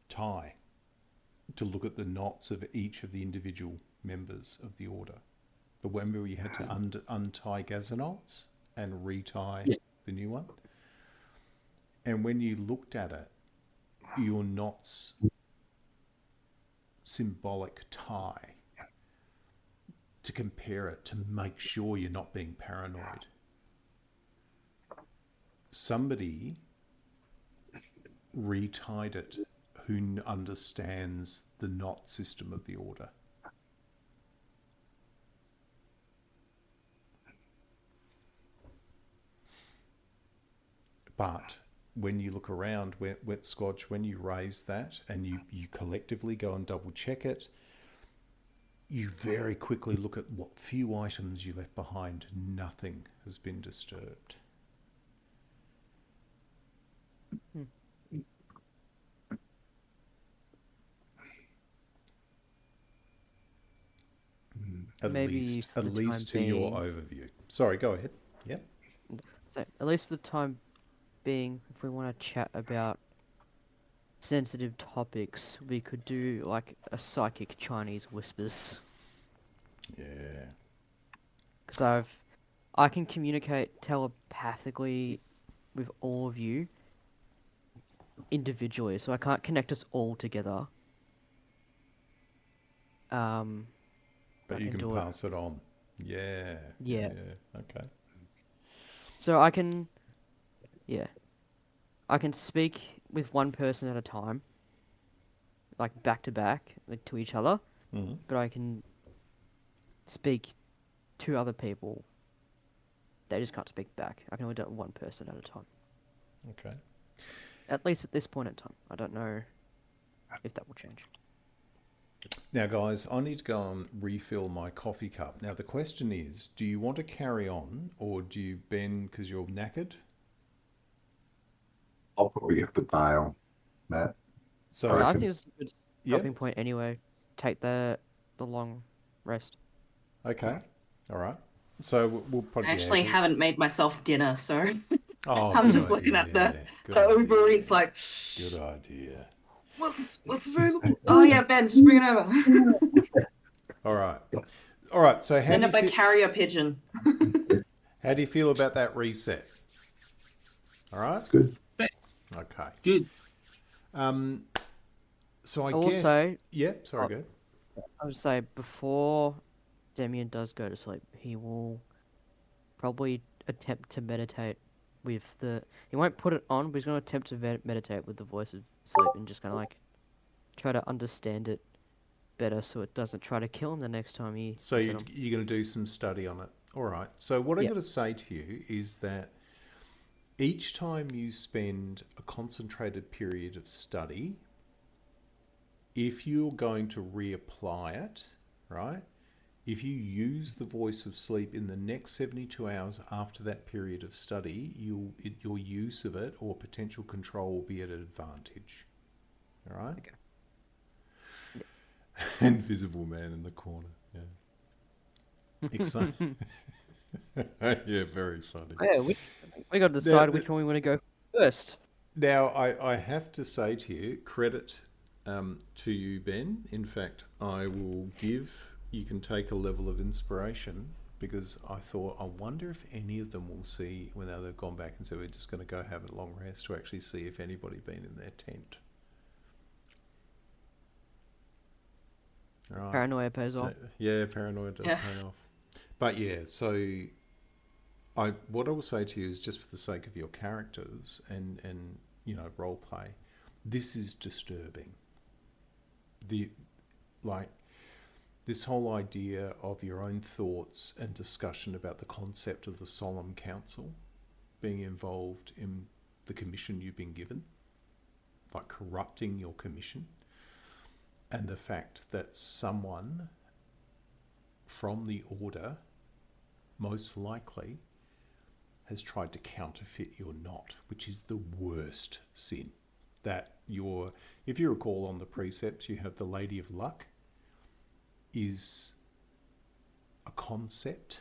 tie to look at the knots of each of the individual members of the order. The one where you had to untie Gazanots and retie the new one. And when you looked at it, your knots symbolic tie to compare it, to make sure you're not being paranoid. Somebody retied it who understands the knot system of the order. But when you look around, Wet Scotch, when you raise that and you collectively go and double check it, you very quickly look at what few items you left behind. Nothing has been disturbed. At least to your overview. Sorry, go ahead. Yep. So, at least for the time being, if we want to chat about sensitive topics, we could do like a psychic Chinese whispers. Yeah. Because I can communicate telepathically with all of you individually, so I can't connect us all together. But I you can do pass it on. Yeah. Yeah. Okay. So I can, yeah, I can speak with one person at a time, like back to back, like to each other. Mm-hmm. But I can speak to other people. They just can't speak back. I can only do it one person at a time. Okay. At least at this point in time. I don't know if that will change. Now, guys, I need to go and refill my coffee cup. Now, the question is, do you want to carry on, or do you, Ben, because you're knackered? I'll probably have to bail, Matt. So, I reckon. think it's a good Yep. stopping point anyway. Take the long rest. Okay. All right. So we'll probably I actually haven't made myself dinner, so Oh, I'm good just looking at idea. Good the Uber idea. Eats like, Good idea. what's available? Oh yeah, Ben, just bring it over. All right. All right. So Send it by carrier pigeon. how do you feel about that reset? All right. Good. Okay. Good. So I will guess. say- Yeah. Sorry. Oh. Go. I would say before Damien does go to sleep, he will probably attempt to meditate with the... He won't put it on, but he's going to attempt to meditate with the voice of sleep and just kind of like try to understand it better so it doesn't try to kill him the next time he... So puts it on. you're going to do some study on it. All right. So what I'm Yeah. going to say to you is that each time you spend a concentrated period of study, if you're going to reapply it, right? If you use the voice of sleep in the next 72 hours after that period of study, your use of it or potential control will be at an advantage. All right? Okay. Invisible man in the corner. Yeah. Exciting. Yeah, very funny. Yeah, we got to decide Now, which one we want to go first. Now, I have to say to you, credit to you, Ben. In fact, I will give, you can take a level of inspiration, because I thought, I wonder if any of them will see, when they've gone back and said, we're just going to go have a long rest, to actually see if anybody been in their tent. All right. Paranoia pays off. Yeah, paranoia does pay off. But yeah, so what I will say to you is, just for the sake of your characters and role play, this is disturbing. This whole idea of your own thoughts and discussion about the concept of the solemn council being involved in the commission you've been given, like corrupting your commission, and the fact that someone from the order most likely has tried to counterfeit your knot, which is the worst sin. That if you recall on the precepts, you have the Lady of Luck is a concept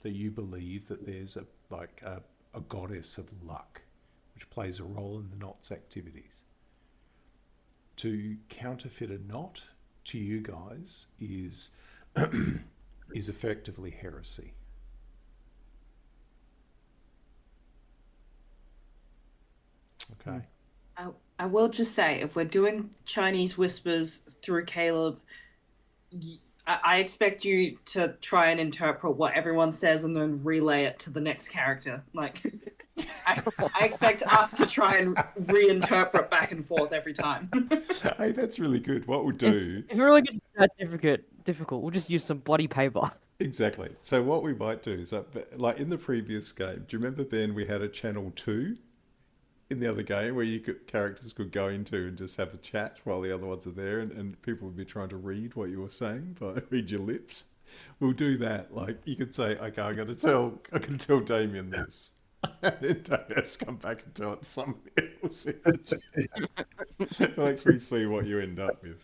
that you believe that there's a goddess of luck, which plays a role in the knot's activities. To counterfeit a knot to you guys is effectively heresy. Okay. I will just say, if we're doing Chinese whispers through Caleb, I expect you to try and interpret what everyone says and then relay it to the next character. Like, I expect us to try and reinterpret back and forth every time. Hey, that's really good. What we'll do... If it really gets that difficult, we'll just use some bloody paper. Exactly. So what we might do is, like in the previous game, do you remember, Ben, we had a channel 2 in the other game where characters could go into and just have a chat while the other ones are there, and people would be trying to read what you were saying, read your lips. We'll do that. Like, you could say, okay, I can tell Damien this. And then Damien has to come back and tell it to somebody else. We'll actually see what you end up with.